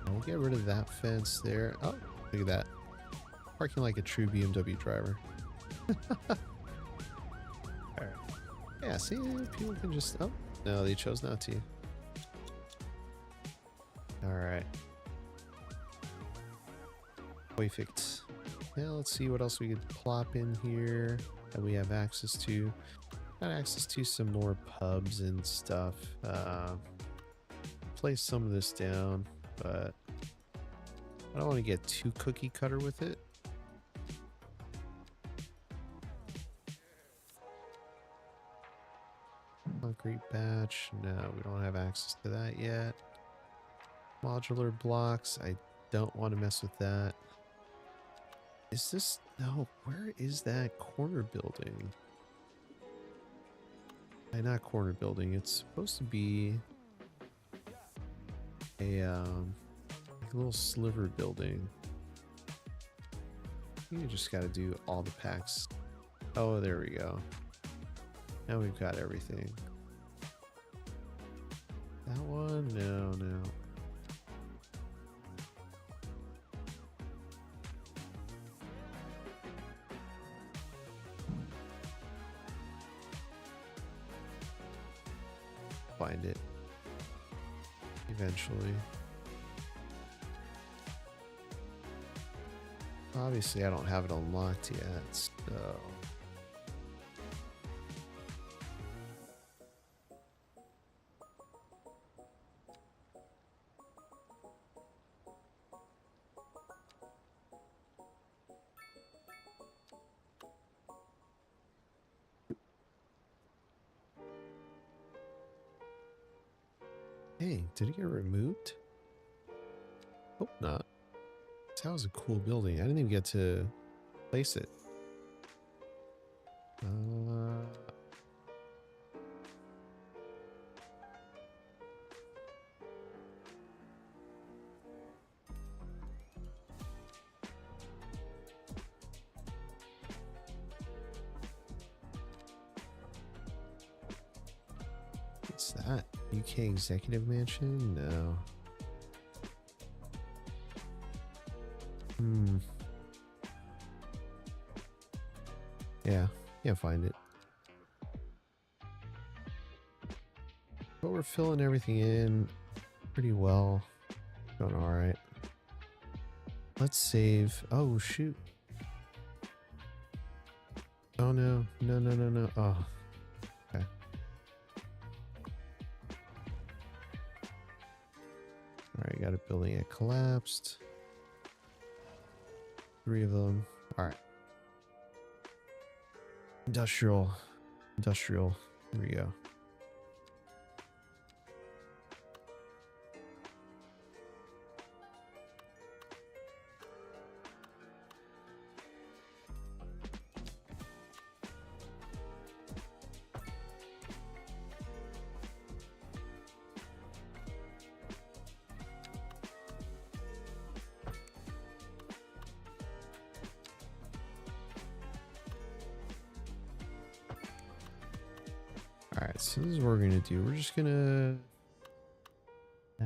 We'll get rid of that fence there. Oh, look at that. Parking like a true BMW driver. Alright. Yeah, see, people can just... Oh, no, they chose not to. Alright. Perfect. Now let's see what else we could plop in here that we have access to. Got access to some more pubs and stuff. Place some of this down, but I don't want to get too cookie cutter with it. Concrete batch. No, we don't have access to that yet. Modular blocks. I don't want to mess with that. Is this... No, where is that corner building? Not corner building. It's supposed to be a like a little sliver building. You just got to do all the packs. Oh, there we go. Now we've got everything. That one? No, no. Find it eventually. Obviously, I don't have it unlocked yet, so... Hey, did it get removed? Hope not. That was a cool building. I didn't even get to place it. What's that? UK Executive Mansion? No. Yeah, can't find it. But we're filling everything in pretty well. Going alright. Let's save. Oh, shoot. Oh, no. No, no, no, no. Oh. Okay. Alright, got a building that collapsed. 3 of them. Alright. Industrial. Here we go. Alright, so this is what we're going to do. We're just going to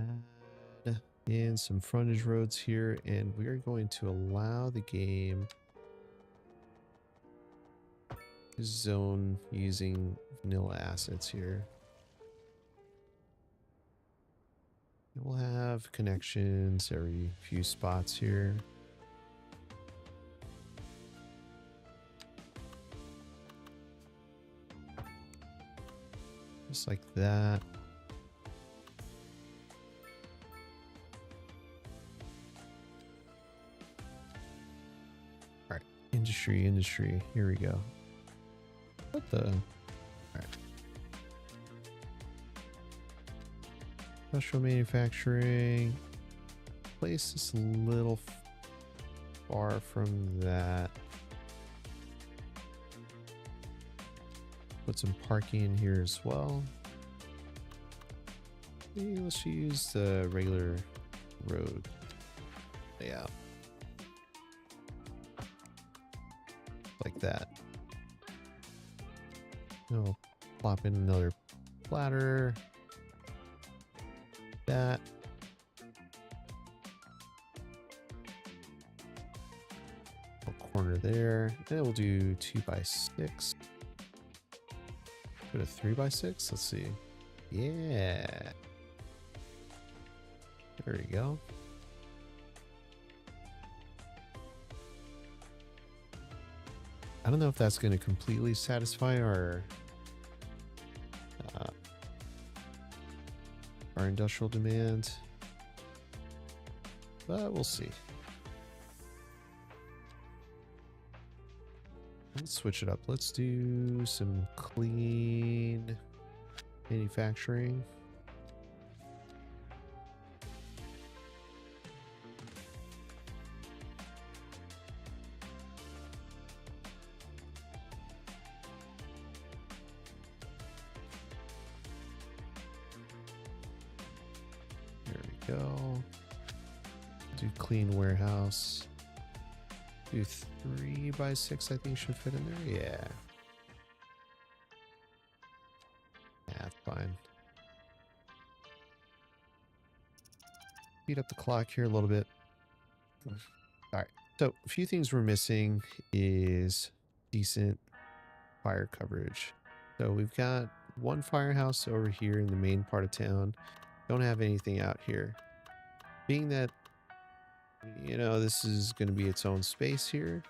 add in some frontage roads here, and we are going to allow the game to zone using vanilla assets here. We'll have connections every few spots here. Just like that. All right, industry. Here we go. What the? All right. Industrial manufacturing. Place this a little far from that. Put some parking in here as well. Hey, let's use the regular road layout. Like that. We'll plop in another platter. That. Corner there. And we'll do 2x6. Put a 3x6. Let's see. Yeah. There we go. I don't know if that's going to completely satisfy our industrial demand, but we'll see. Let's switch it up. Let's do some clean manufacturing. There we go. Do clean warehouse. Do 3x6, I think should fit in there. Yeah. Yeah, that's fine. Speed up the clock here a little bit. All right. So a few things we're missing is decent fire coverage. So we've got one firehouse over here in the main part of town. Don't have anything out here. Being that, you know, this is going to be its own space here,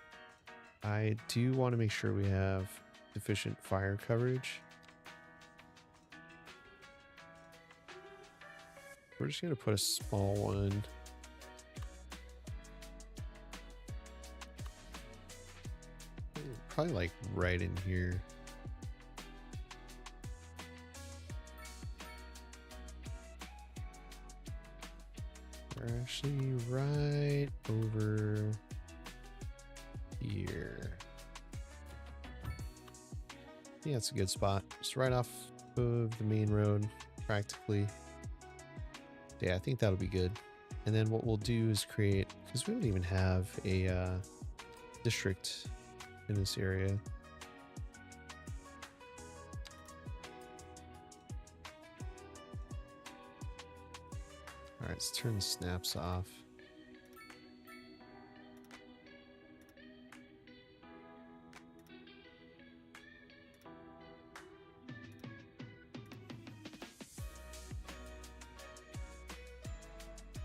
I do want to make sure we have sufficient fire coverage. We're just going to put a small one. Probably like right in here. We're actually right over here. Yeah, it's a good spot. Just right off of the main road, practically. Yeah, I think that'll be good. And then what we'll do is create, because we don't even have a district in this area. All right, let's turn the snaps off.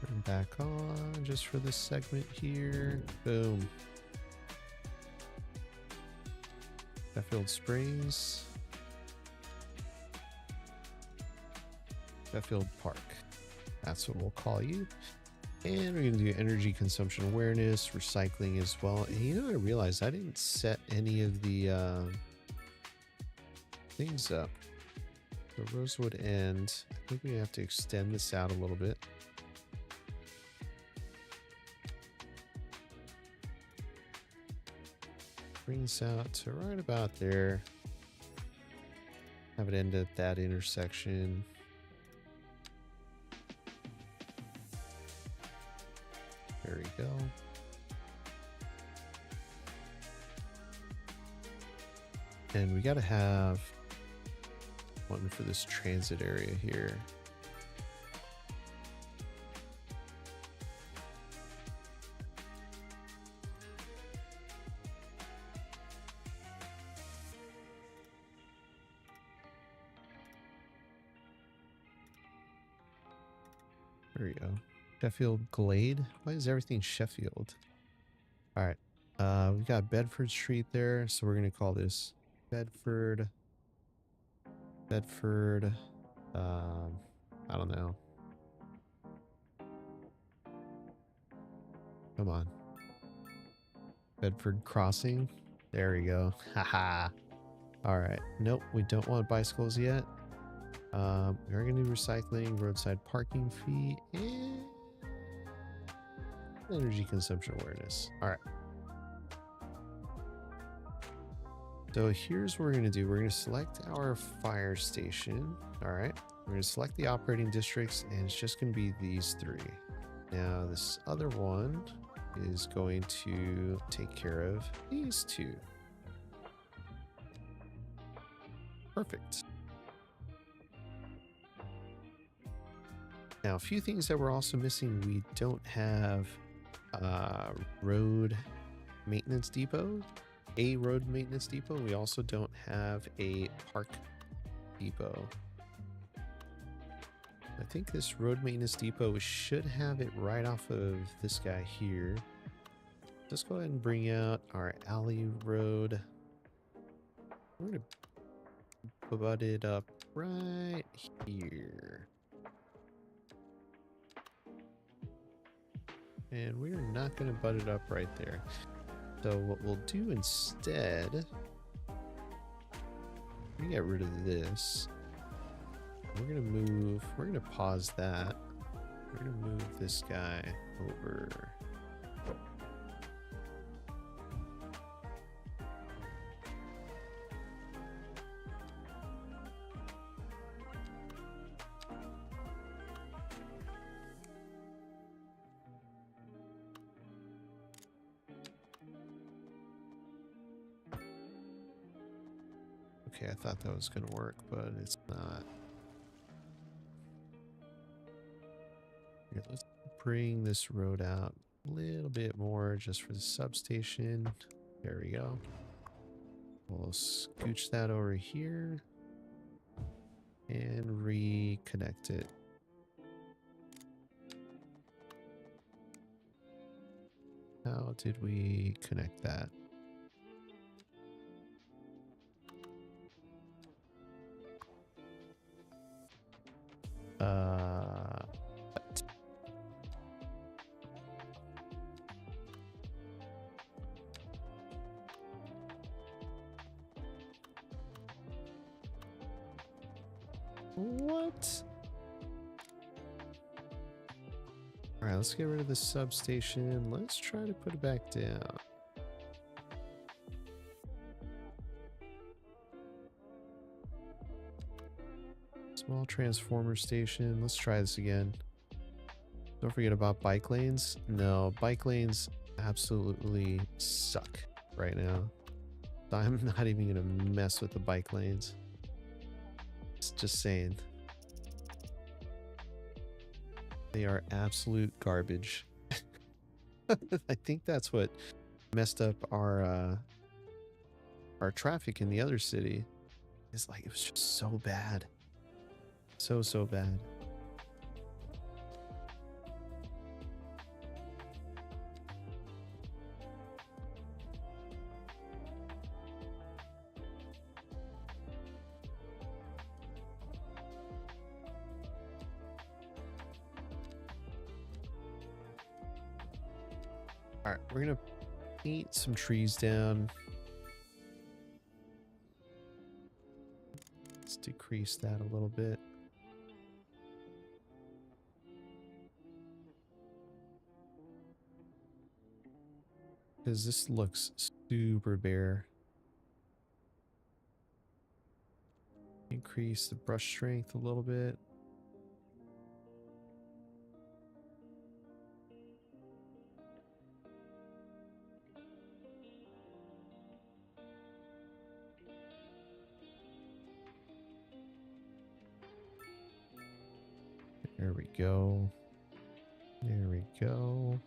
Turn back on just for this segment here. Boom. Sheffield Springs. Sheffield Park. That's what we'll call you. And we're going to do energy consumption awareness, recycling as well. And you know, I realized I didn't set any of the things up. The Rosewood End. I think we have to extend this out a little bit. Bring this out to right about there. Have it end at that intersection. There we go. And we got to have one for this transit area here. There we go. Sheffield Glade. Why is everything Sheffield? All right. We've got Bedford Street there, so we're going to call this Bedford. I don't know. Come on. Bedford Crossing. There we go. Haha. All right. Nope, we don't want bicycles yet. We're going to do recycling, roadside parking fee, and Energy consumption awareness. All right. So here's what we're going to do. We're going to select our fire station. All right. We're going to select the operating districts, and it's just going to be these three. Now, this other one is going to take care of these two. Perfect. Now, a few things that we're also missing. We don't have road maintenance depot. A road maintenance depot. We also don't have a park depot. I think this road maintenance depot, we should have it right off of this guy here. Let's go ahead and bring out our alley road. We're going to butt it up right here. And we're not going to butt it up right there. So what we'll do instead, we get rid of this. We're going to pause that. We're going to move this guy over. Okay, I thought that was going to work, but it's not. Here, let's bring this road out a little bit more just for the substation. There we go. We'll scooch that over here and reconnect it. How did we connect that? What? All right, let's get rid of the substation. Let's try to put it back down. Small transformer station. Let's try this again. Don't forget about bike lanes. No, bike lanes absolutely suck right now. I'm not even going to mess with the bike lanes. Just saying. They are absolute garbage. I think that's what messed up our traffic in the other city. It's like it was just so bad. So bad. All right, we're gonna paint some trees down. Let's decrease that a little bit. Because this looks super bare. Increase the brush strength a little bit. There we go. There we go.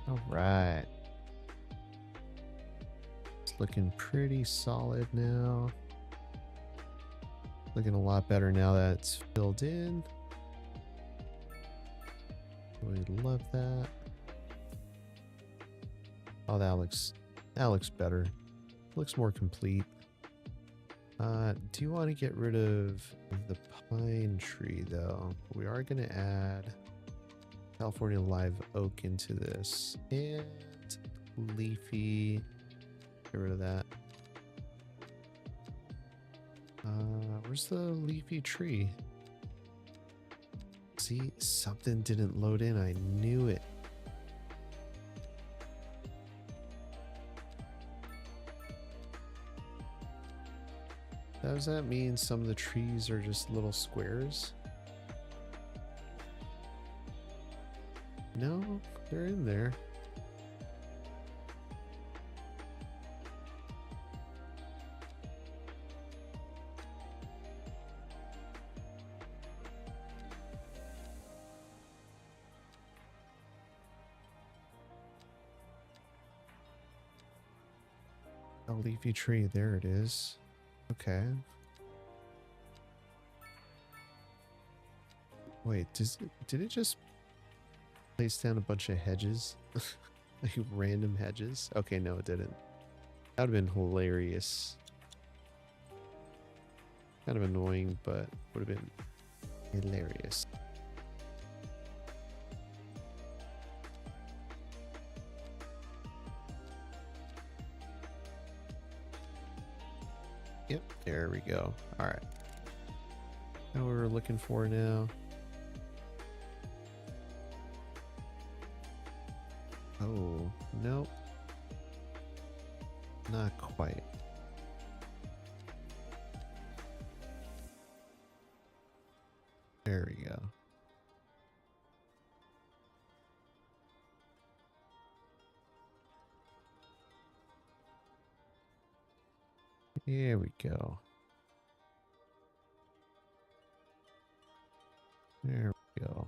All right. It's looking pretty solid now. Looking a lot better now that it's filled in. We love that. Oh, that looks better. Looks more complete. Do you want to get rid of the pine tree though? We are going to add California live oak into this, and leafy. Get rid of that. Where's the leafy tree? See, something didn't load in. I knew it. Does that mean some of the trees are just little squares? No, they're in there. A leafy tree, there it is. Okay. Wait, did it just place down a bunch of hedges? Like random hedges? Okay, no, it didn't. That would have been hilarious. Kind of annoying, but would have been hilarious. Yep, there we go. All right. Now what we're looking for now. Oh, nope. Not quite. There we go. Here we go. There we go.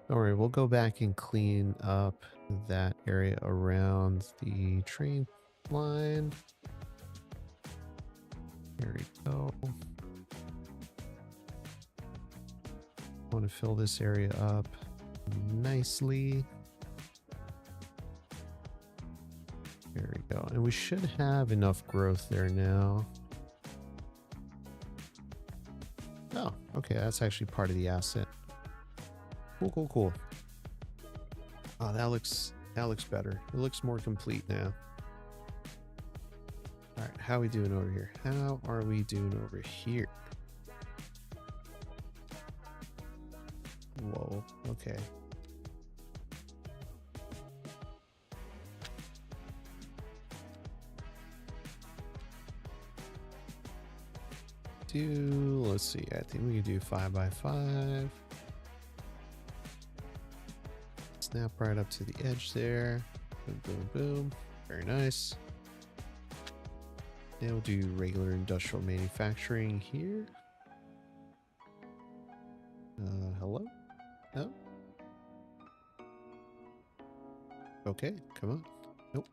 All right, we'll go back and clean up that area around the train line. There we go. I want to fill this area up nicely. There we go. And we should have enough growth there now. Oh, okay. That's actually part of the asset. Cool, cool, cool. Oh, that looks better. It looks more complete now. All right, how are we doing over here? How are we doing over here? Whoa, okay. Let's see, I think we can do 5 by 5. Snap right up to the edge there. Boom, boom, boom. Very nice. Now we'll do regular industrial manufacturing here. Hello? No? Okay, come on. Nope.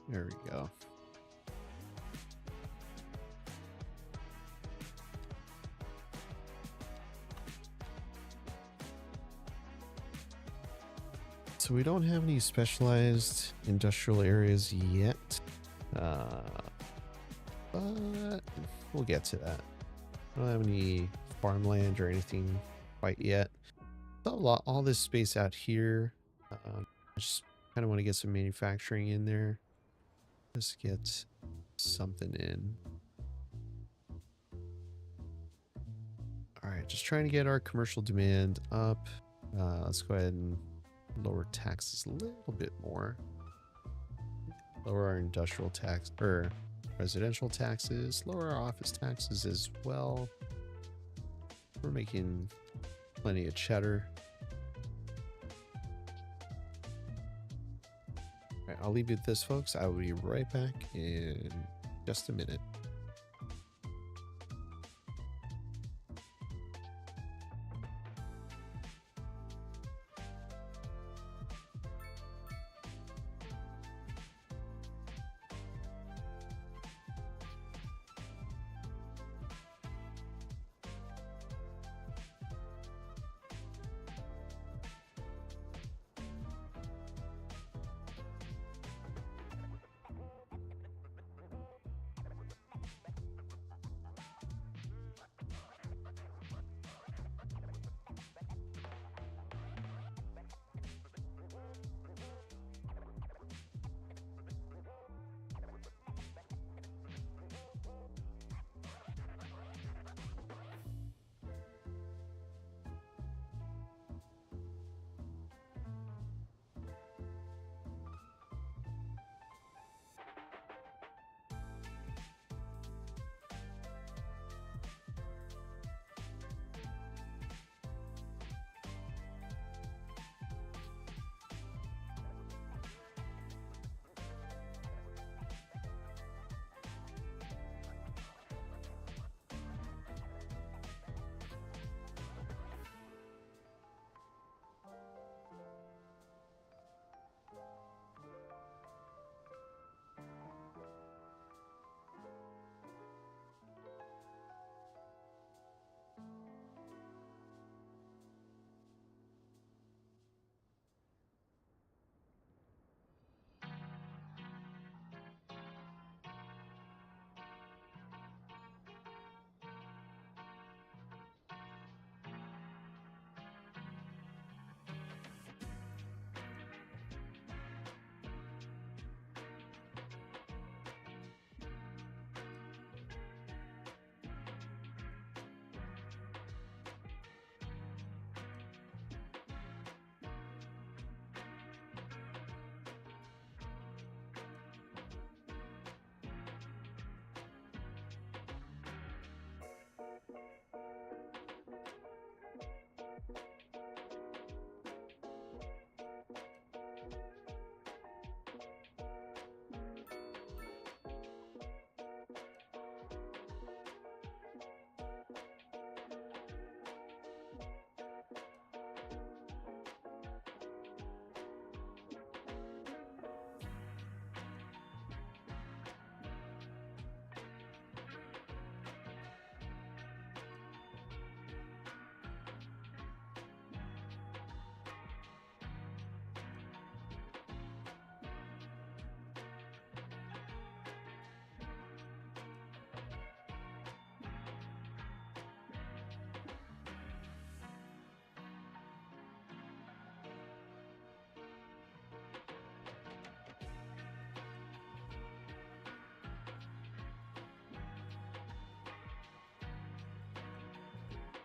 There we go. So we don't have any specialized industrial areas yet, but we'll get to that. I don't have any farmland or anything quite yet. All this space out here. I just kind of want to get some manufacturing in there. Just get something in. All right, just trying to get our commercial demand up. Let's go ahead and lower taxes a little bit more. Lower our industrial tax or residential taxes. Lower our office taxes as well. We're making plenty of cheddar. All right, I'll leave you with this, folks. I will be right back in just a minute.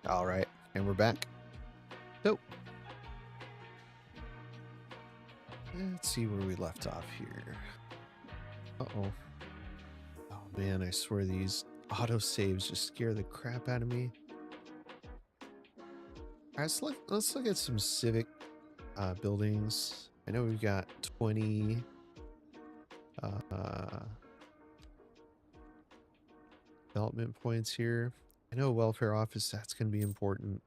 All right, and we're back. So, let's see where we left off here. Uh-oh. Oh man, I swear these autosaves just scare the crap out of me. All right, so let's look at some civic buildings. I know we've got 20 development points here. I know welfare office, that's going to be important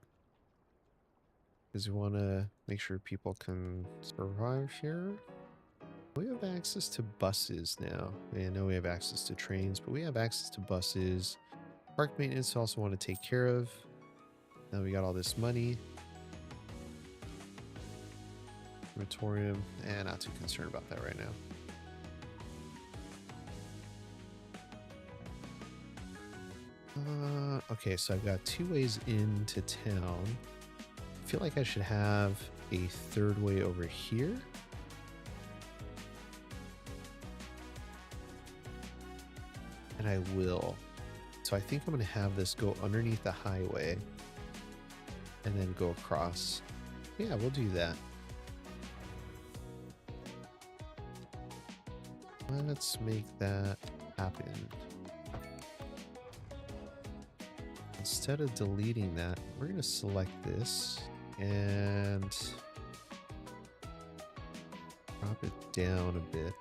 because we want to make sure people can survive here. We have access to buses now. I know we have access to trains, but we have access to buses. Park maintenance also want to take care of. Now we got all this money. Crematorium, not too concerned about that right now. Okay, so I've got 2 ways into town. I feel like I should have a 3rd way over here. And I will. So I think I'm going to have this go underneath the highway and then go across. Yeah, we'll do that. Let's make that happen. Instead of deleting that, we're going to select this and drop it down a bit.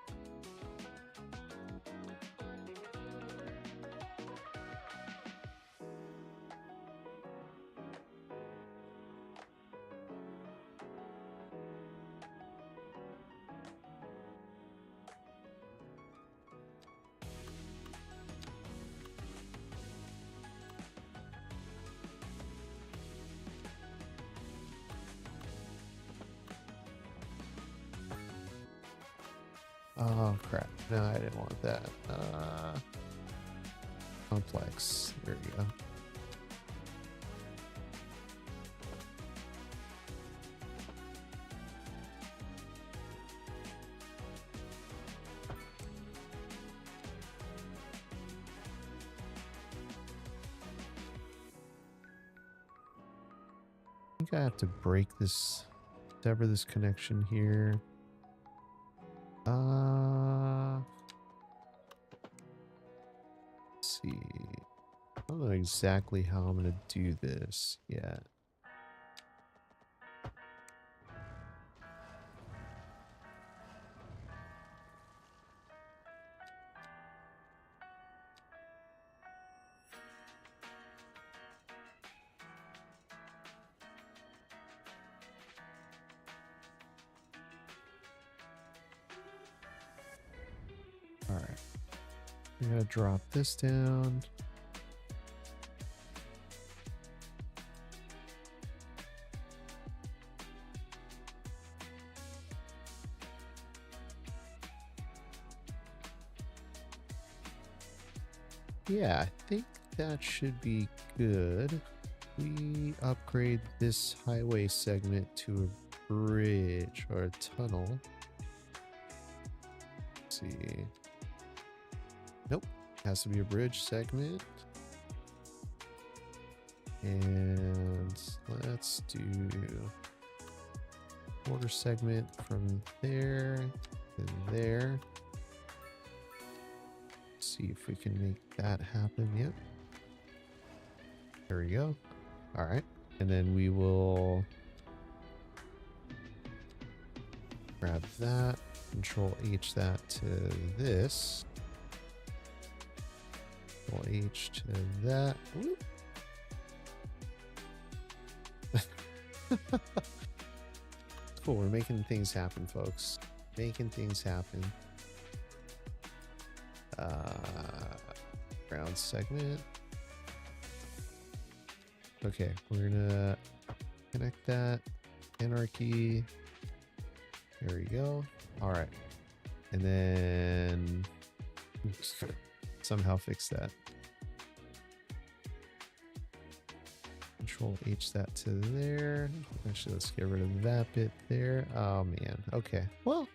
Oh crap, no, I didn't want that. Complex, there we go. I think I have to break this, sever this connection here. Let's see. I don't know exactly how I'm going to do this yet. All right. I'm going to drop this down. Yeah, I think that should be good. We upgrade this highway segment to a bridge or a tunnel. Let's see. Nope, has to be a bridge segment. And let's do border segment from there to there. See if we can make that happen. Yep. There we go. All right. And then we will grab that, Control H that to this. Control H to that. Cool. We're making things happen, folks. Making things happen. Ground segment. Okay, we're gonna connect that. Anarchy. There we go. All right, and then somehow fix that. Control H that to there. Actually, let's get rid of that bit there. Oh man. Okay. Well,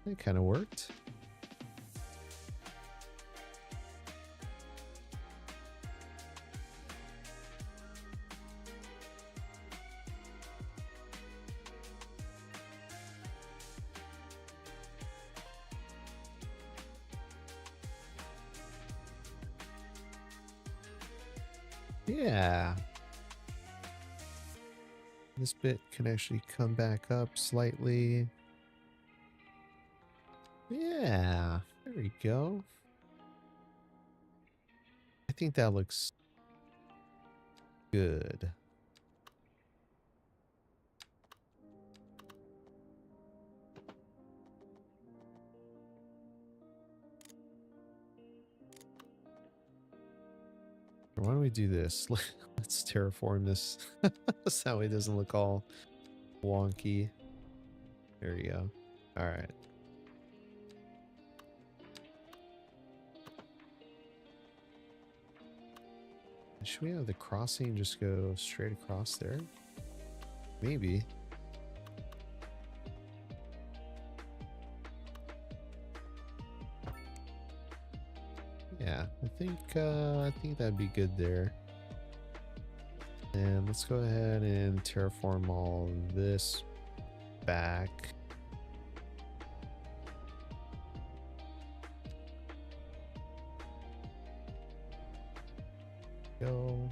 it kind of worked. Yeah. This bit can actually come back up slightly. Yeah, there we go. I think that looks good. Why don't we do this? Let's terraform this so it doesn't look all wonky. There you go. All right. Should we have the crossing just go straight across there? Maybe. Yeah, I think that'd be good there. And let's go ahead and terraform all this back. Go.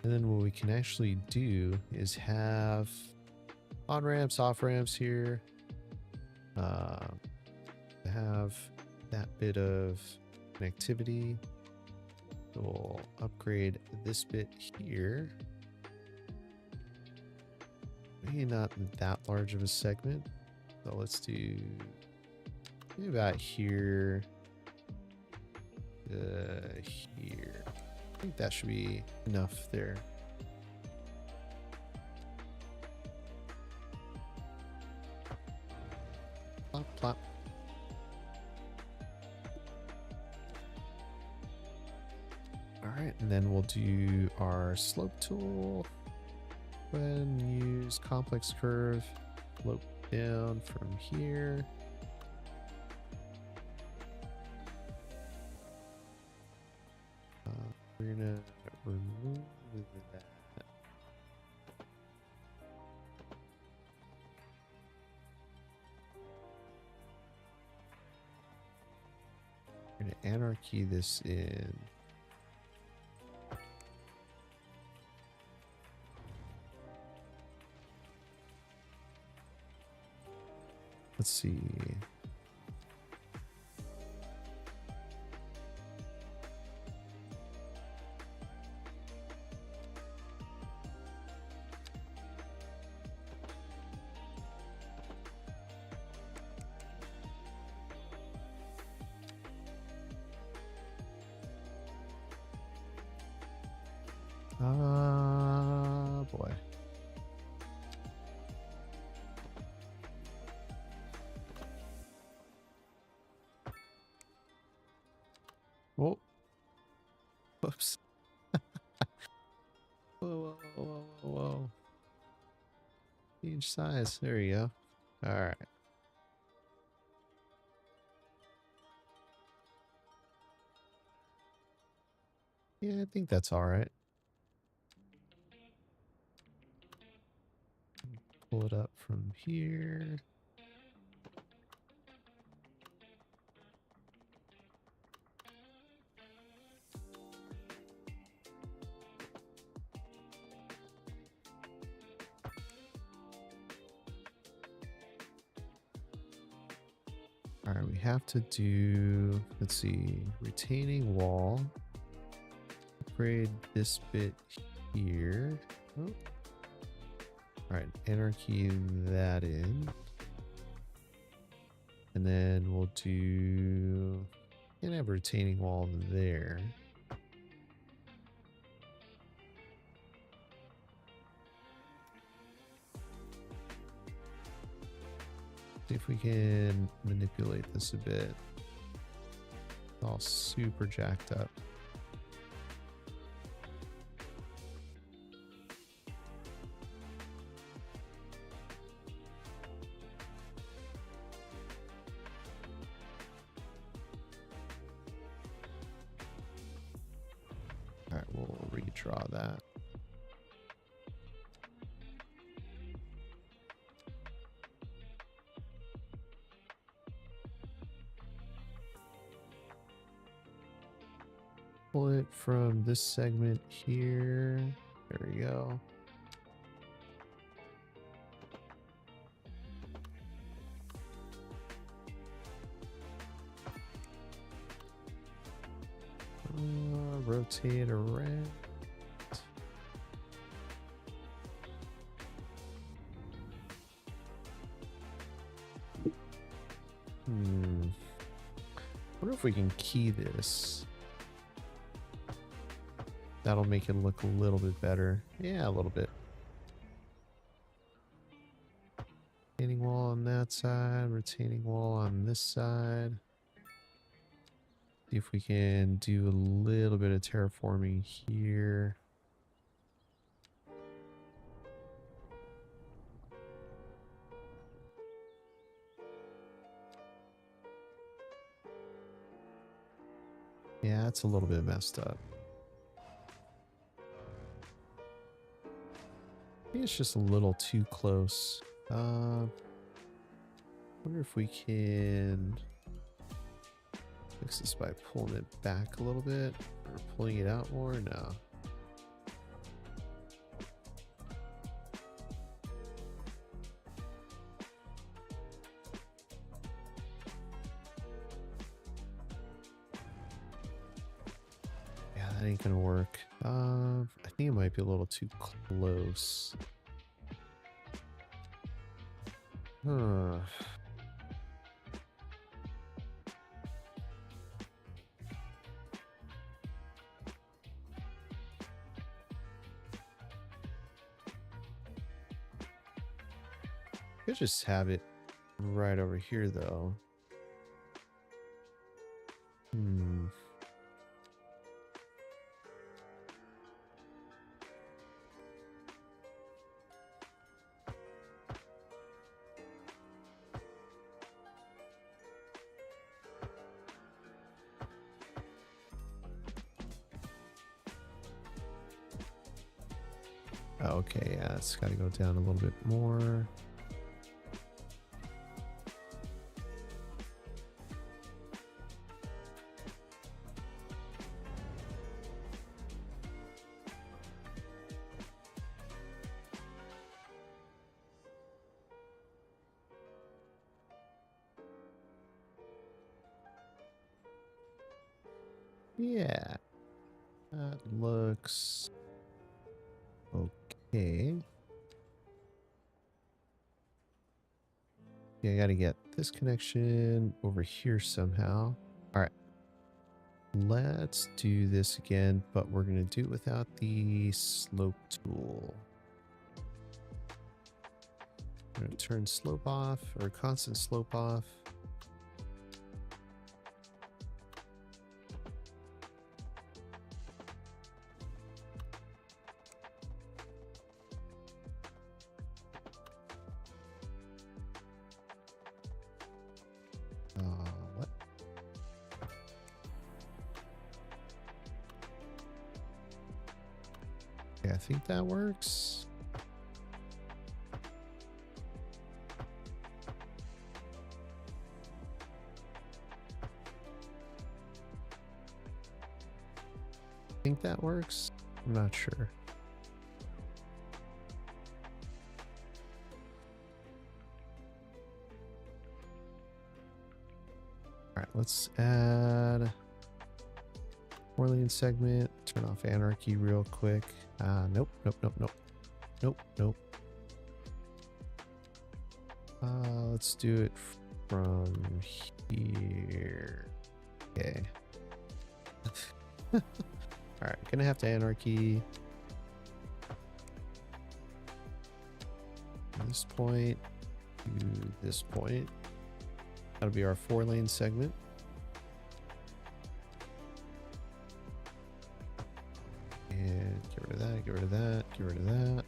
And then what we can actually do is have on ramps, off ramps here. Have that bit of connectivity. We'll upgrade this bit here. Maybe not that large of a segment. So let's do maybe about here. Here. I think that should be enough there. Plop, plop. All right, and then we'll do our slope tool. Go ahead and use complex curve. Slope down from here. We're gonna remove that. We're gonna anarchy this in. Let's see. Boy. Oh. Whoops. Whoa, whoa, whoa, whoa. Change size. There you go. All right. Yeah, I think that's all right. Pull it up from here. All right, we have to do, let's see, retaining wall. Upgrade this bit here. Oh. All right, anarchy that in. And then we'll do, and have a retaining wall there. See if we can manipulate this a bit. It's all super jacked up. All right, we'll redraw that. pull it from this segment here. There we go. Rotate around. Wonder if we can key this. That'll make it look a little bit better. Yeah, a little bit. Retaining wall on that side, retaining wall on this side. See if we can do a little bit of terraforming here. Yeah, it's a little bit messed up. I think it's just a little too close. Wonder if we can fix this by pulling it back a little bit or pulling it out more. No. Yeah, that ain't gonna work. I think it might be a little too close. Huh. Could just have it right over here though. Okay, yeah, it's got to go down a little bit more. Yeah, that looks okay. Yeah, I gotta get this connection over here somehow. All right, let's do this again, but we're gonna do it without the slope tool. I'm gonna turn slope off, or constant slope off. What? Yeah, I think that works. I think that works. I'm not sure. All right, let's add 4-lane segment. Turn off anarchy real quick. Nope. Let's do it from here. Okay. All right, gonna have to anarchy. From this point to this point. That'll be our 4-lane segment. And get rid of that, get rid of that, get rid of that.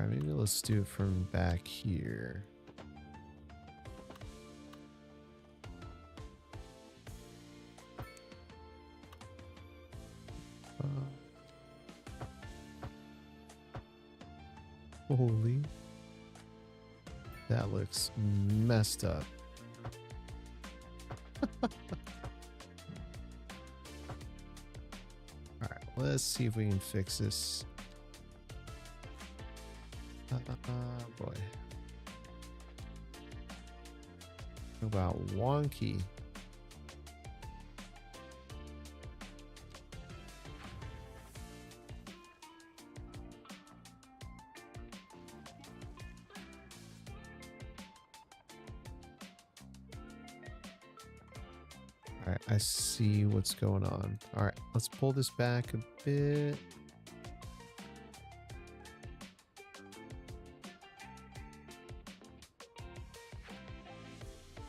All right, maybe let's do it from back here. Holy. That looks messed up. Alright, let's see if we can fix this. Boy. What about wonky? All right, I see what's going on. All right, let's pull this back a bit.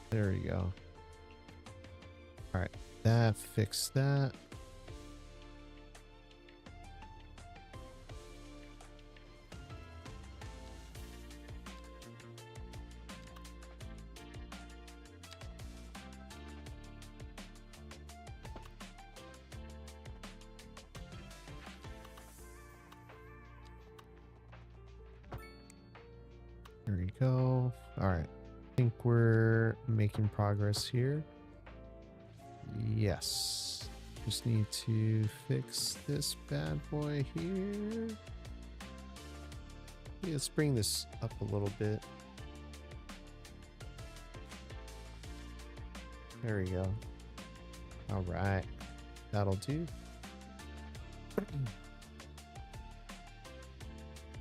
There we go. All right, that fixed that. There we go. All right. I think we're making progress here. Yes. Just need to fix this bad boy here. Yeah, let's bring this up a little bit. There we go. All right. That'll do.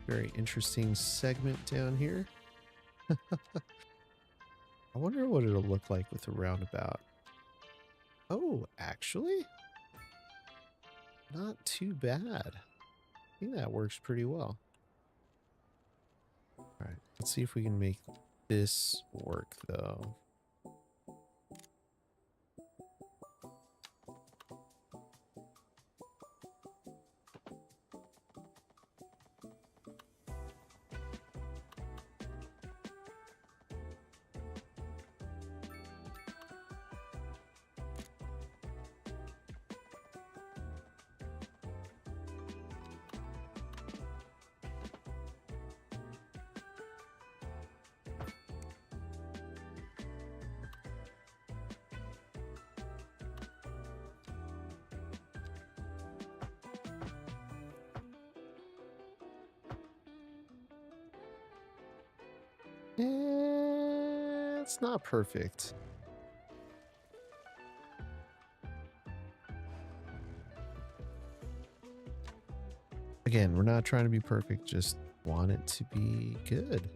Very interesting segment down here. I wonder what it'll look like with a roundabout. Oh, actually, not too bad. I think that works pretty well. All right, let's see if we can make this work though. It's not perfect. Again, we're not trying to be perfect, just want it to be good.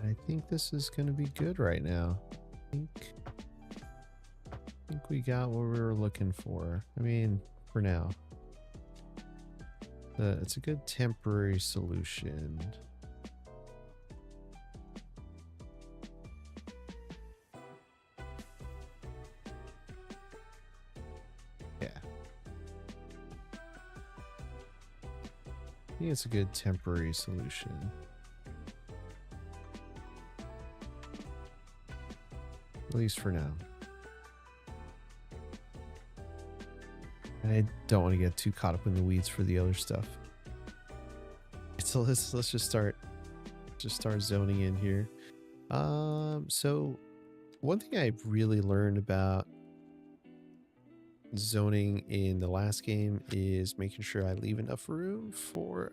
And I think this is going to be good right now. I think we got what we were looking for. I mean, for now. It's a good temporary solution. Yeah. I think it's a good temporary solution. At least for now. I don't want to get too caught up in the weeds for the other stuff. So let's just start zoning in here. So one thing I really learned about zoning in the last game is making sure I leave enough room for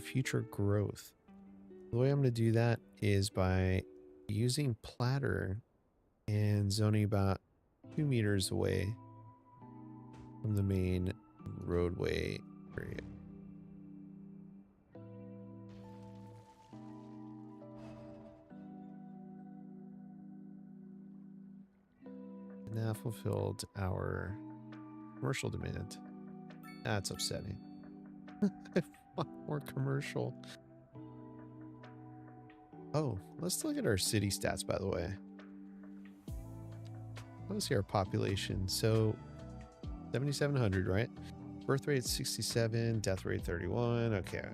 future growth. The way I'm going to do that is by using platter and zoning about 2 meters away from the main roadway area. And that fulfilled our commercial demand. That's upsetting. I want more commercial. Oh, let's look at our city stats, by the way. Let's see our population. So 7,700, right? Birth rate 67, death rate 31. Okay.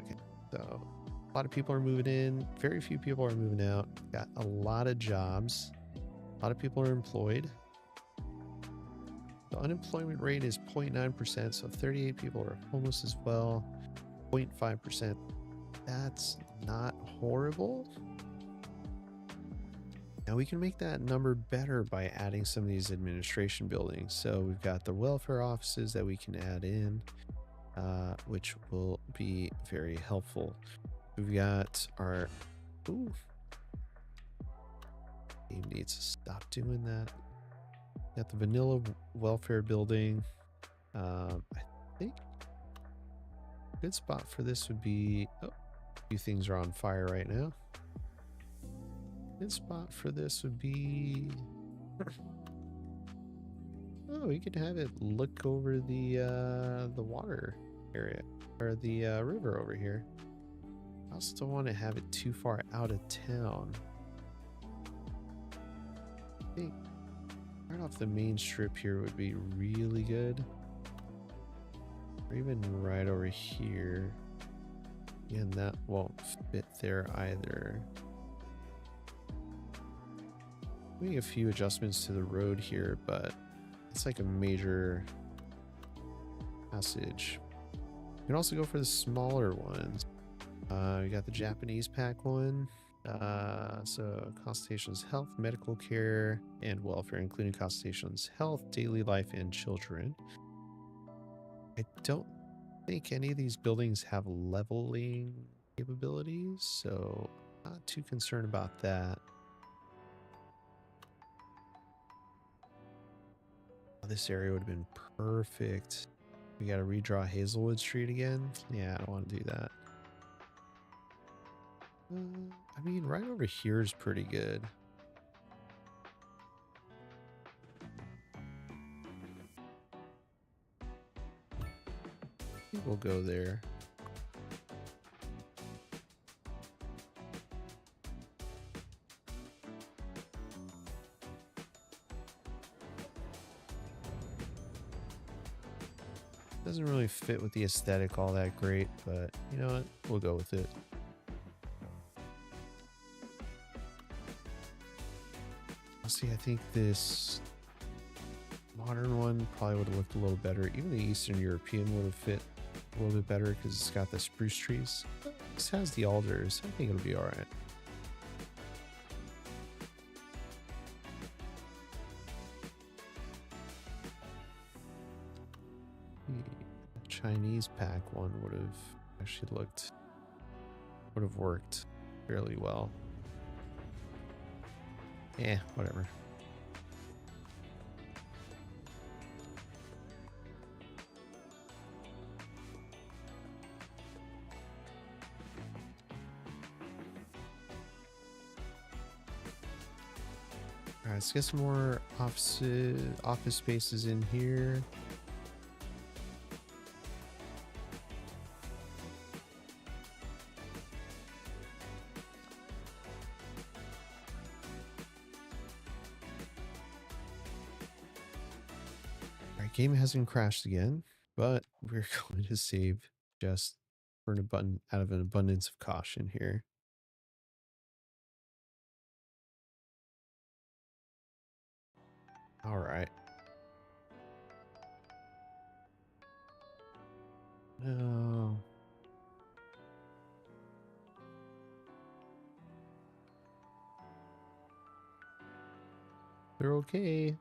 So a lot of people are moving in. Very few people are moving out. Got a lot of jobs. A lot of people are employed. The unemployment rate is 0.9%. So 38 people are homeless as well. 0.5%. That's not horrible. Now we can make that number better by adding some of these administration buildings. So we've got the welfare offices that we can add in, which will be very helpful. We've got our... Ooh. Game needs to stop doing that. Got the vanilla welfare building. I think a good spot for this would be... Oh, a few things are on fire right now. Good spot for this would be... Oh, we could have it look over the water area, or the river over here. I also don't want to have it too far out of town. I think right off the main strip here would be really good. Or even right over here. And that won't fit there either. Making a few adjustments to the road here, but it's like a major passage. You can also go for the smaller ones. We got the Japanese pack one. So consultations, health, medical care, and welfare, including consultations, health, daily life, and children. I don't think any of these buildings have leveling capabilities, so not too concerned about that. This area would have been perfect. We got to redraw Hazelwood Street again. Yeah, I don't want to do that. I mean, right over here is pretty good. I think we'll go there. Doesn't really fit with the aesthetic all that great, but you know what? We'll go with it. See, I think this modern one probably would have looked a little better. Even the Eastern European would have fit a little bit better because it's got the spruce trees. This has the alders. I think it'll be all right. Chinese pack one would have actually would have worked fairly well. Yeah, whatever. All right, let's get some more office spaces in here. Game hasn't crashed again, but we're going to save just for out of an abundance of caution here. All right. No. They're okay.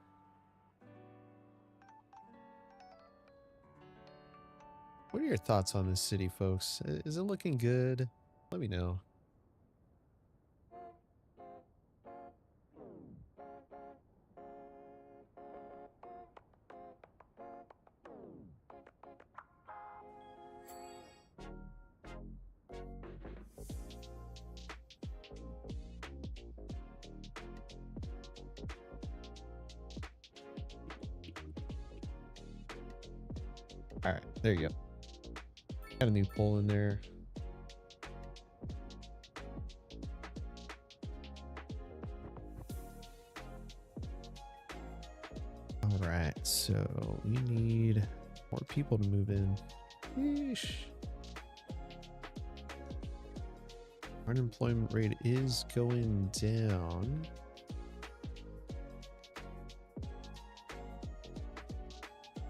What are your thoughts on this city, folks? Is it looking good? Let me know. All right, there you go. Got a new pole in there. All right, so we need more people to move in. Yeesh. Unemployment rate is going down.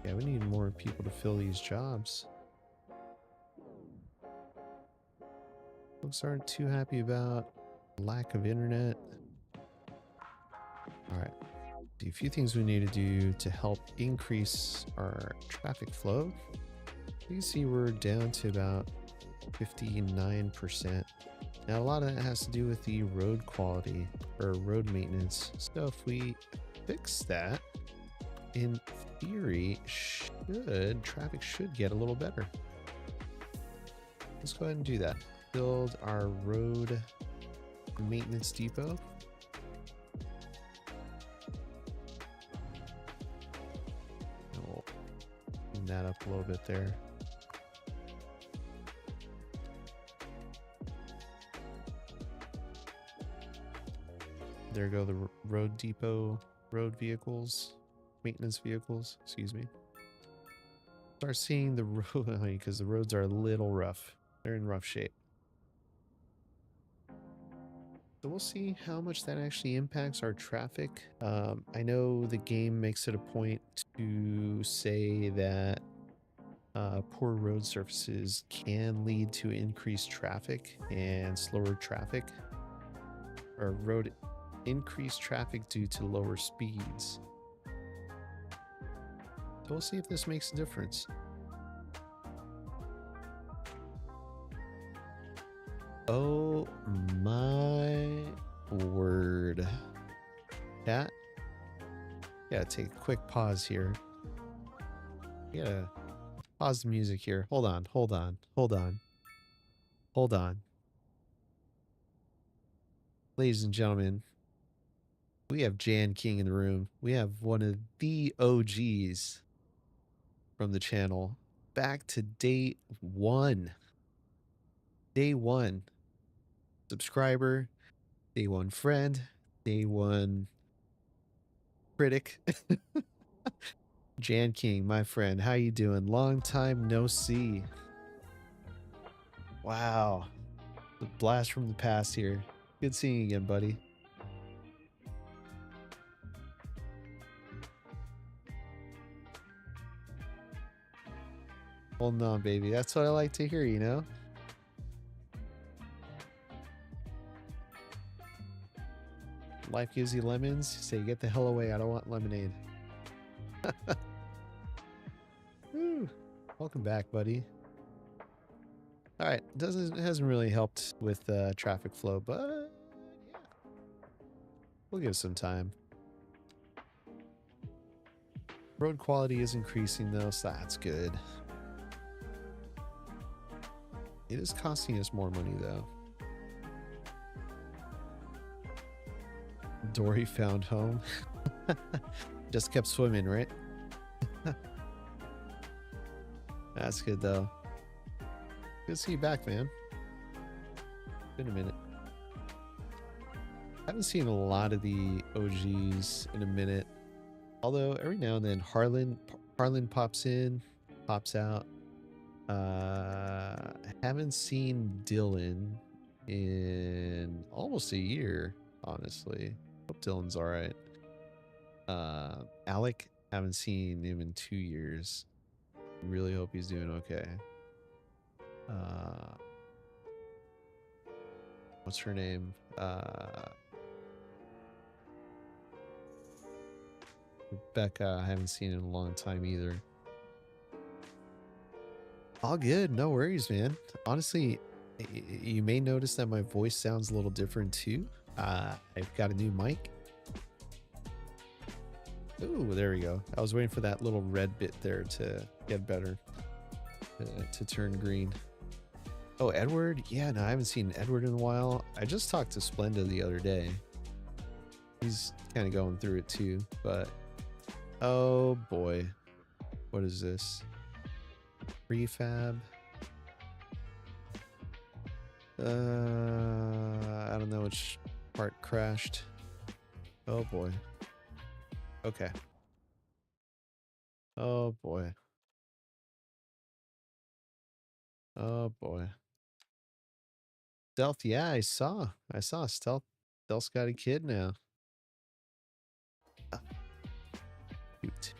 Yeah, we need more people to fill these jobs. Folks aren't too happy about lack of internet. All right. A few things we need to do to help increase our traffic flow. You can see we're down to about 59%. Now, a lot of that has to do with the road quality or road maintenance. So if we fix that, in theory, traffic should get a little better. Let's go ahead and do that. Build our road maintenance depot. We'll clean that up a little bit there. There go the road depot, road vehicles, maintenance vehicles, excuse me. Start seeing the road, because the roads are a little rough. They're in rough shape. So we'll see how much that actually impacts our traffic. I know the game makes it a point to say that poor road surfaces can lead to increased traffic and slower traffic, or increased traffic due to lower speeds. So we'll see if this makes a difference. Oh my word. Chat? Yeah, take a quick pause here. Yeah. Pause the music here. Hold on. Ladies and gentlemen, we have Jan King in the room. We have one of the OGs from the channel. Back to day one. Day one subscriber, day one friend, day one critic. Jan King, my friend, how you doing? Long time no see. Wow. The blast from the past here. Good seeing you again, buddy. Holding on, baby. That's what I like to hear, you know? Life gives you lemons. You say, get the hell away. I don't want lemonade. Woo. Welcome back, buddy. All right. It hasn't really helped with traffic flow, but yeah. We'll give it some time. Road quality is increasing though, so that's good. It is costing us more money though. Dory found home. Just kept swimming, right? That's good though. Good to see you back, man. Been a minute. I haven't seen a lot of the OGs in a minute. Although every now and then Harlan pops in, pops out. I haven't seen Dylan in almost a year, honestly. Hope Dylan's all right. Alec, haven't seen him in 2 years. Really hope he's doing okay. What's her name? Rebecca, I haven't seen in a long time either. All good, no worries, man. Honestly, you may notice that my voice sounds a little different too. I've got a new mic. Ooh, there we go. I was waiting for that little red bit there to get better, to turn green. Oh, Edward? Yeah, no, I haven't seen Edward in a while. I just talked to Splenda the other day. He's kind of going through it too, but oh boy. What is this? Prefab. I don't know which part crashed. Oh boy. Okay. Oh boy. Oh boy. Stealth, yeah, I saw. Stealth. Stealth's got a kid now. Ah, shoot.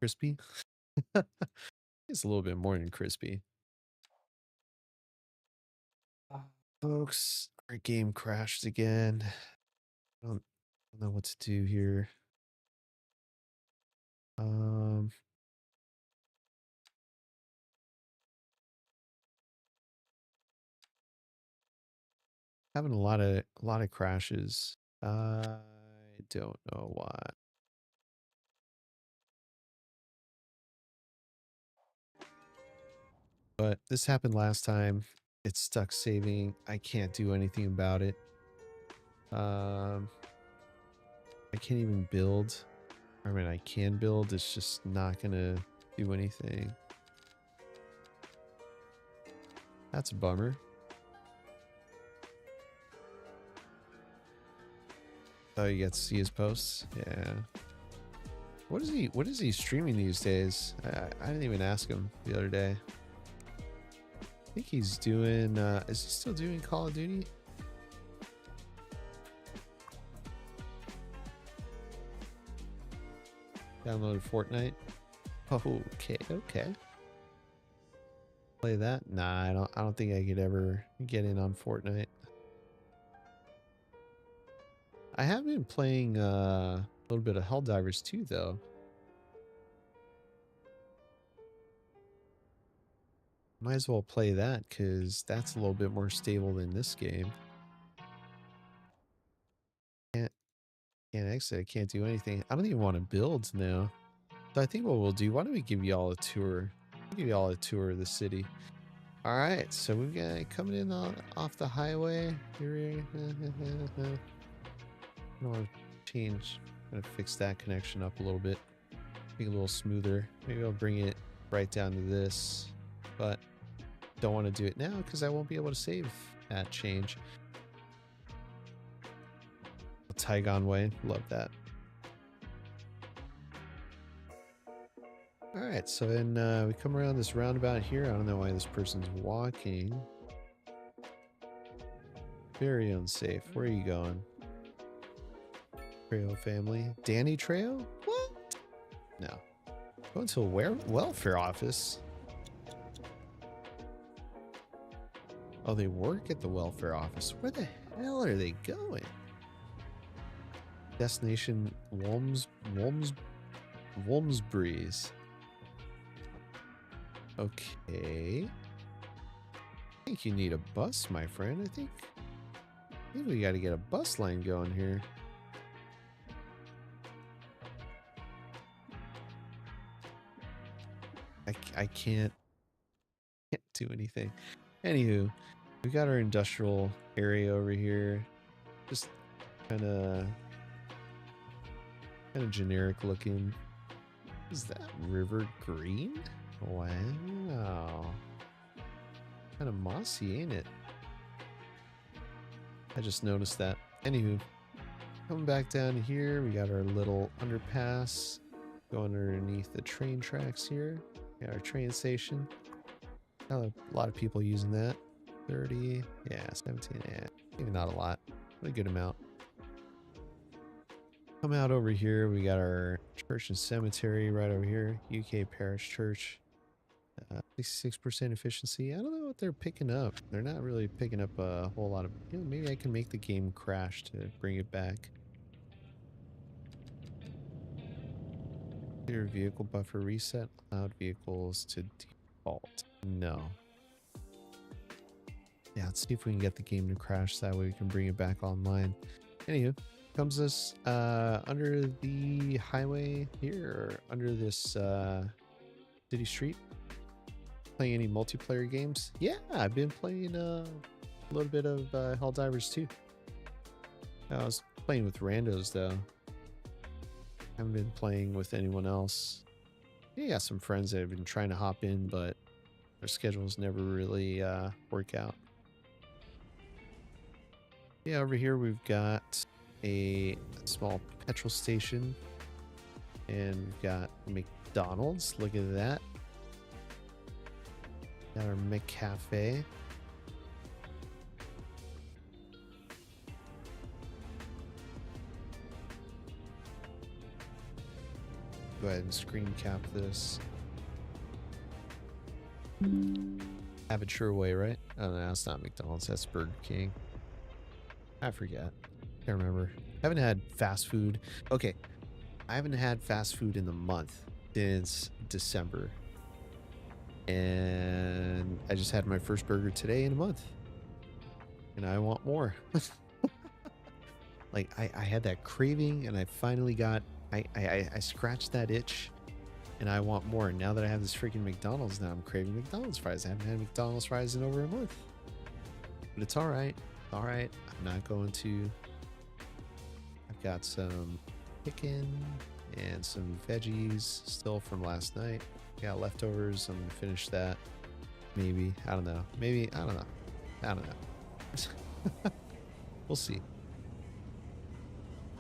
Crispy? It's a little bit more than crispy. Folks, our game crashed again. I don't know what to do here. Having a lot of crashes. I don't know why. But this happened last time. It's stuck saving. I can't do anything about it. I can't even build. I mean, I can build. It's just not gonna do anything. That's a bummer. Oh, you get to see his posts? Yeah. What is he streaming these days? I didn't even ask him the other day. I think he's doing is he still doing Call of Duty? Downloaded Fortnite. Oh, okay. Play that? Nah, I don't think I could ever get in on Fortnite. I have been playing a little bit of Helldivers 2 though. Might as well play that because that's a little bit more stable than this game. Can't exit. I can't do anything. I don't even want to build now. So I think what we'll do, why don't we give y'all a tour? I'll give y'all a tour of the city. All right, so we've got coming in off the highway. Here, I don't want to change. I'm gonna fix that connection up a little bit, make it a little smoother. Maybe I'll bring it right down to this, but don't want to do it now because I won't be able to save that change. Tygon Way, love that. All right, so then we come around this roundabout here. I don't know why this person's walking. Very unsafe. Where are you going? Trejo family. Danny Trejo? What? No. Going to a welfare office. Oh, they work at the welfare office. Where the hell are they going? Destination Wolmsbury's. Okay. I think you need a bus, my friend. I think we got to get a bus line going here. I can't do anything. Anywho, we got our industrial area over here. Just kind of generic looking. Is that river green? Wow. Kind of mossy, ain't it? I just noticed that. Anywho, coming back down here, we got our little underpass going underneath the train tracks here. Got our train station. Got a lot of people using that. 30, yeah, 17, yeah, maybe not a lot, but a good amount. Come out over here, we got our church and cemetery right over here. UK Parish Church. 66% efficiency. I don't know what they're picking up. They're not really picking up a whole lot of... You know, maybe I can make the game crash to bring it back. Clear vehicle buffer reset. Allowed vehicles to default. No. Yeah, let's see if we can get the game to crash. That way we can bring it back online. Anywho, comes this under the highway here, or under this city street. Playing any multiplayer games? Yeah, I've been playing a little bit of Helldivers 2. I was playing with randos though. Haven't been playing with anyone else. Yeah, some friends that have been trying to hop in, but their schedules never really work out. Yeah, over here we've got a small petrol station, and we've got McDonald's. Look at that. Got our McCafe. Go ahead and screen cap this. Have it your way, right? Oh no, it's not McDonald's, that's Burger King. I forget. Can't remember. I haven't had fast food. Okay, I haven't had fast food in the month since December. And I just had my first burger today in a month. And I want more. Like, I had that craving, and I finally got... I scratched that itch, and I want more. Now that I have this freaking McDonald's, now I'm craving McDonald's fries. I haven't had McDonald's fries in over a month. But it's alright. Alright. I'm not going to... I've got some chicken and some veggies still from last night. Got leftovers. I'm gonna finish that. Maybe. I don't know. Maybe. I don't know. I don't know. We'll see.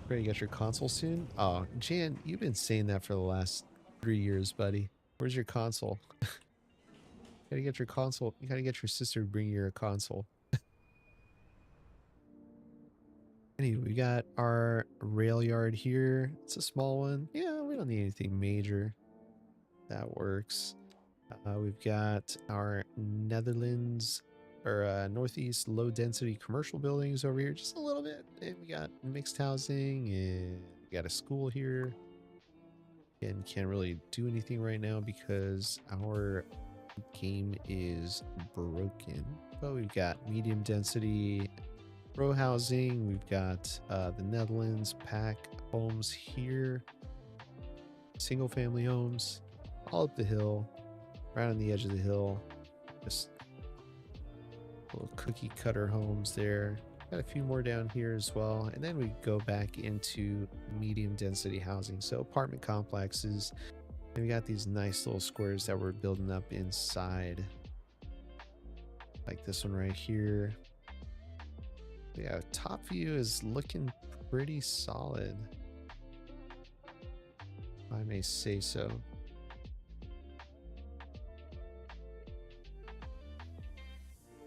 Ready to get your console soon? Oh, Jan, you've been saying that for the last 3 years, buddy. Where's your console? Gotta get your console. You gotta get your sister to bring you a console. Anyway, we got our rail yard here. It's a small one. Yeah, we don't need anything major. That works. We've got our Netherlands or Northeast low density commercial buildings over here, just a little bit. And we got mixed housing, and we got a school here. And can't really do anything right now because our game is broken. But we've got medium density row housing. We've got the Netherlands pack homes here, single family homes all up the hill, right on the edge of the hill. Just little cookie cutter homes there. Got a few more down here as well. And then we go back into medium density housing. So apartment complexes. And we got these nice little squares that we're building up inside. Like this one right here. Yeah, top view is looking pretty solid, if I may say so.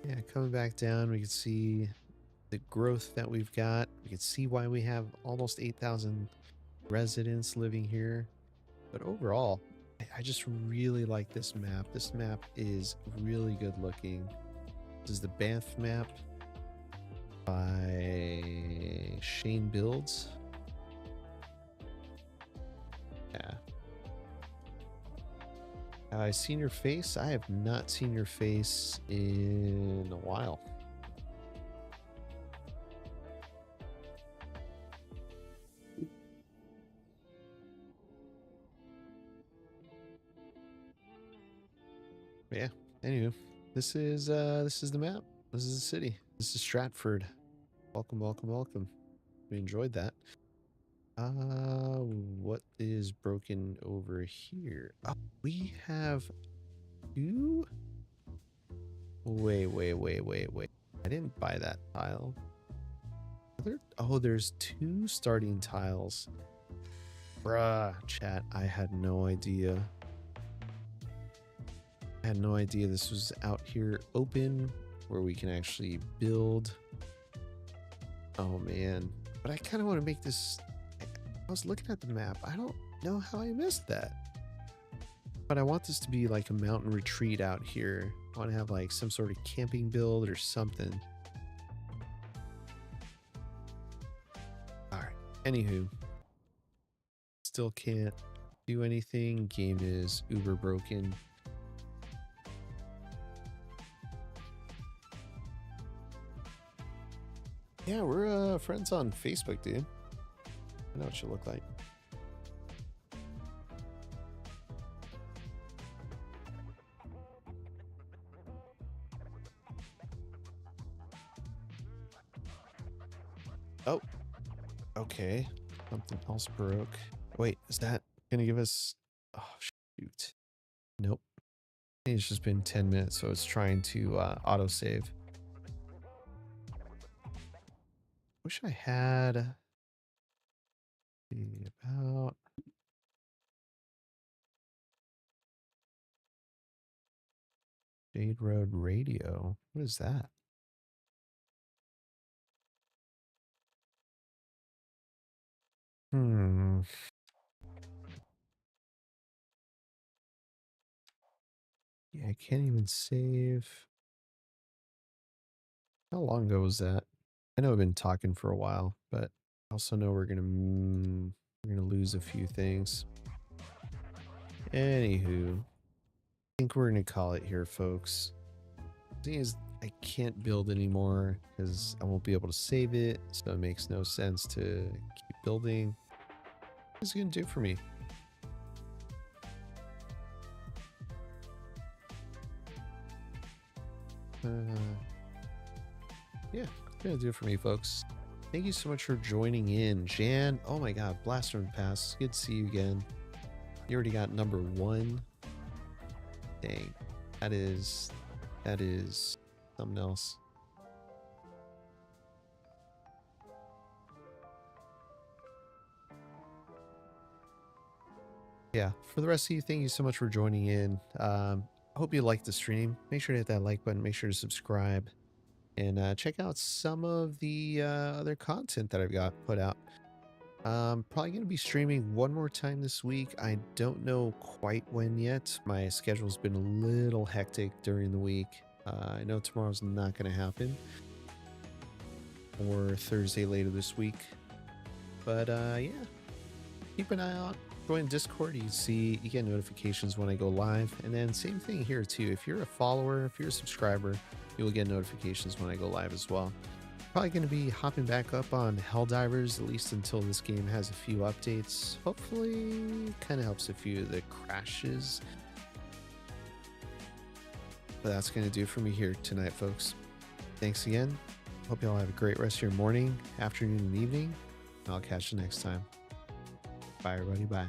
Yeah, coming back down, we can see the growth that we've got. We can see why we have almost 8,000 residents living here. But overall, I just really like this map. This map is really good looking. This is the Banff map by Shane Builds. Yeah. Have I seen your face? I have not seen your face in a while. But yeah. Anyway, this is the map. This is the city. This is Stratford. Welcome, welcome, welcome. We enjoyed that. What is broken over here? Oh, we have two. Wait. I didn't buy that tile. Oh, there's two starting tiles. Bruh, chat, I had no idea. I had no idea this was out here open where we can actually build. Oh man, but I kind of want to make this. I was looking at the map. I don't know how I missed that. But I want this to be like a mountain retreat out here. I want to have like some sort of camping build or something. Alright, anywho. Still can't do anything. Game is uber broken. Yeah, we're friends on Facebook, dude. I know what you look like. Oh, okay. Something else broke. Wait, is that gonna give us... Oh, Shoot. Nope. I think it's just been 10 minutes, so it's trying to autosave. Wish I had about Jade Road Radio. What is that? Hmm. Yeah, I can't even save. How long ago was that? I know I've been talking for a while, but I also know we're gonna lose a few things. Anywho, I think we're gonna call it here, folks. The thing is, I can't build anymore because I won't be able to save it, so it makes no sense to keep building. What's it gonna do for me? Yeah, it's gonna do it for me, folks. Thank you so much for joining in, Jan. Oh my God, Blaster and Pass. Good to see you again. You already got number 1. Dang, that is something else. Yeah, for the rest of you, thank you so much for joining in. I hope you liked the stream. Make sure to hit that like button. Make sure to subscribe. And check out some of the other content that I've got put out. Probably going to be streaming one more time this week. I don't know quite when yet. My schedule's been a little hectic during the week. I know tomorrow's not going to happen. Or Thursday later this week. But yeah, keep an eye out. Join Discord. You get notifications when I go live. And then same thing here too. If you're a follower, if you're a subscriber, you will get notifications when I go live as well. Probably going to be hopping back up on Helldivers, at least until this game has a few updates. Hopefully, kind of helps a few of the crashes. But that's going to do it for me here tonight, folks. Thanks again. Hope you all have a great rest of your morning, afternoon, and evening. I'll catch you next time. Bye, everybody. Bye.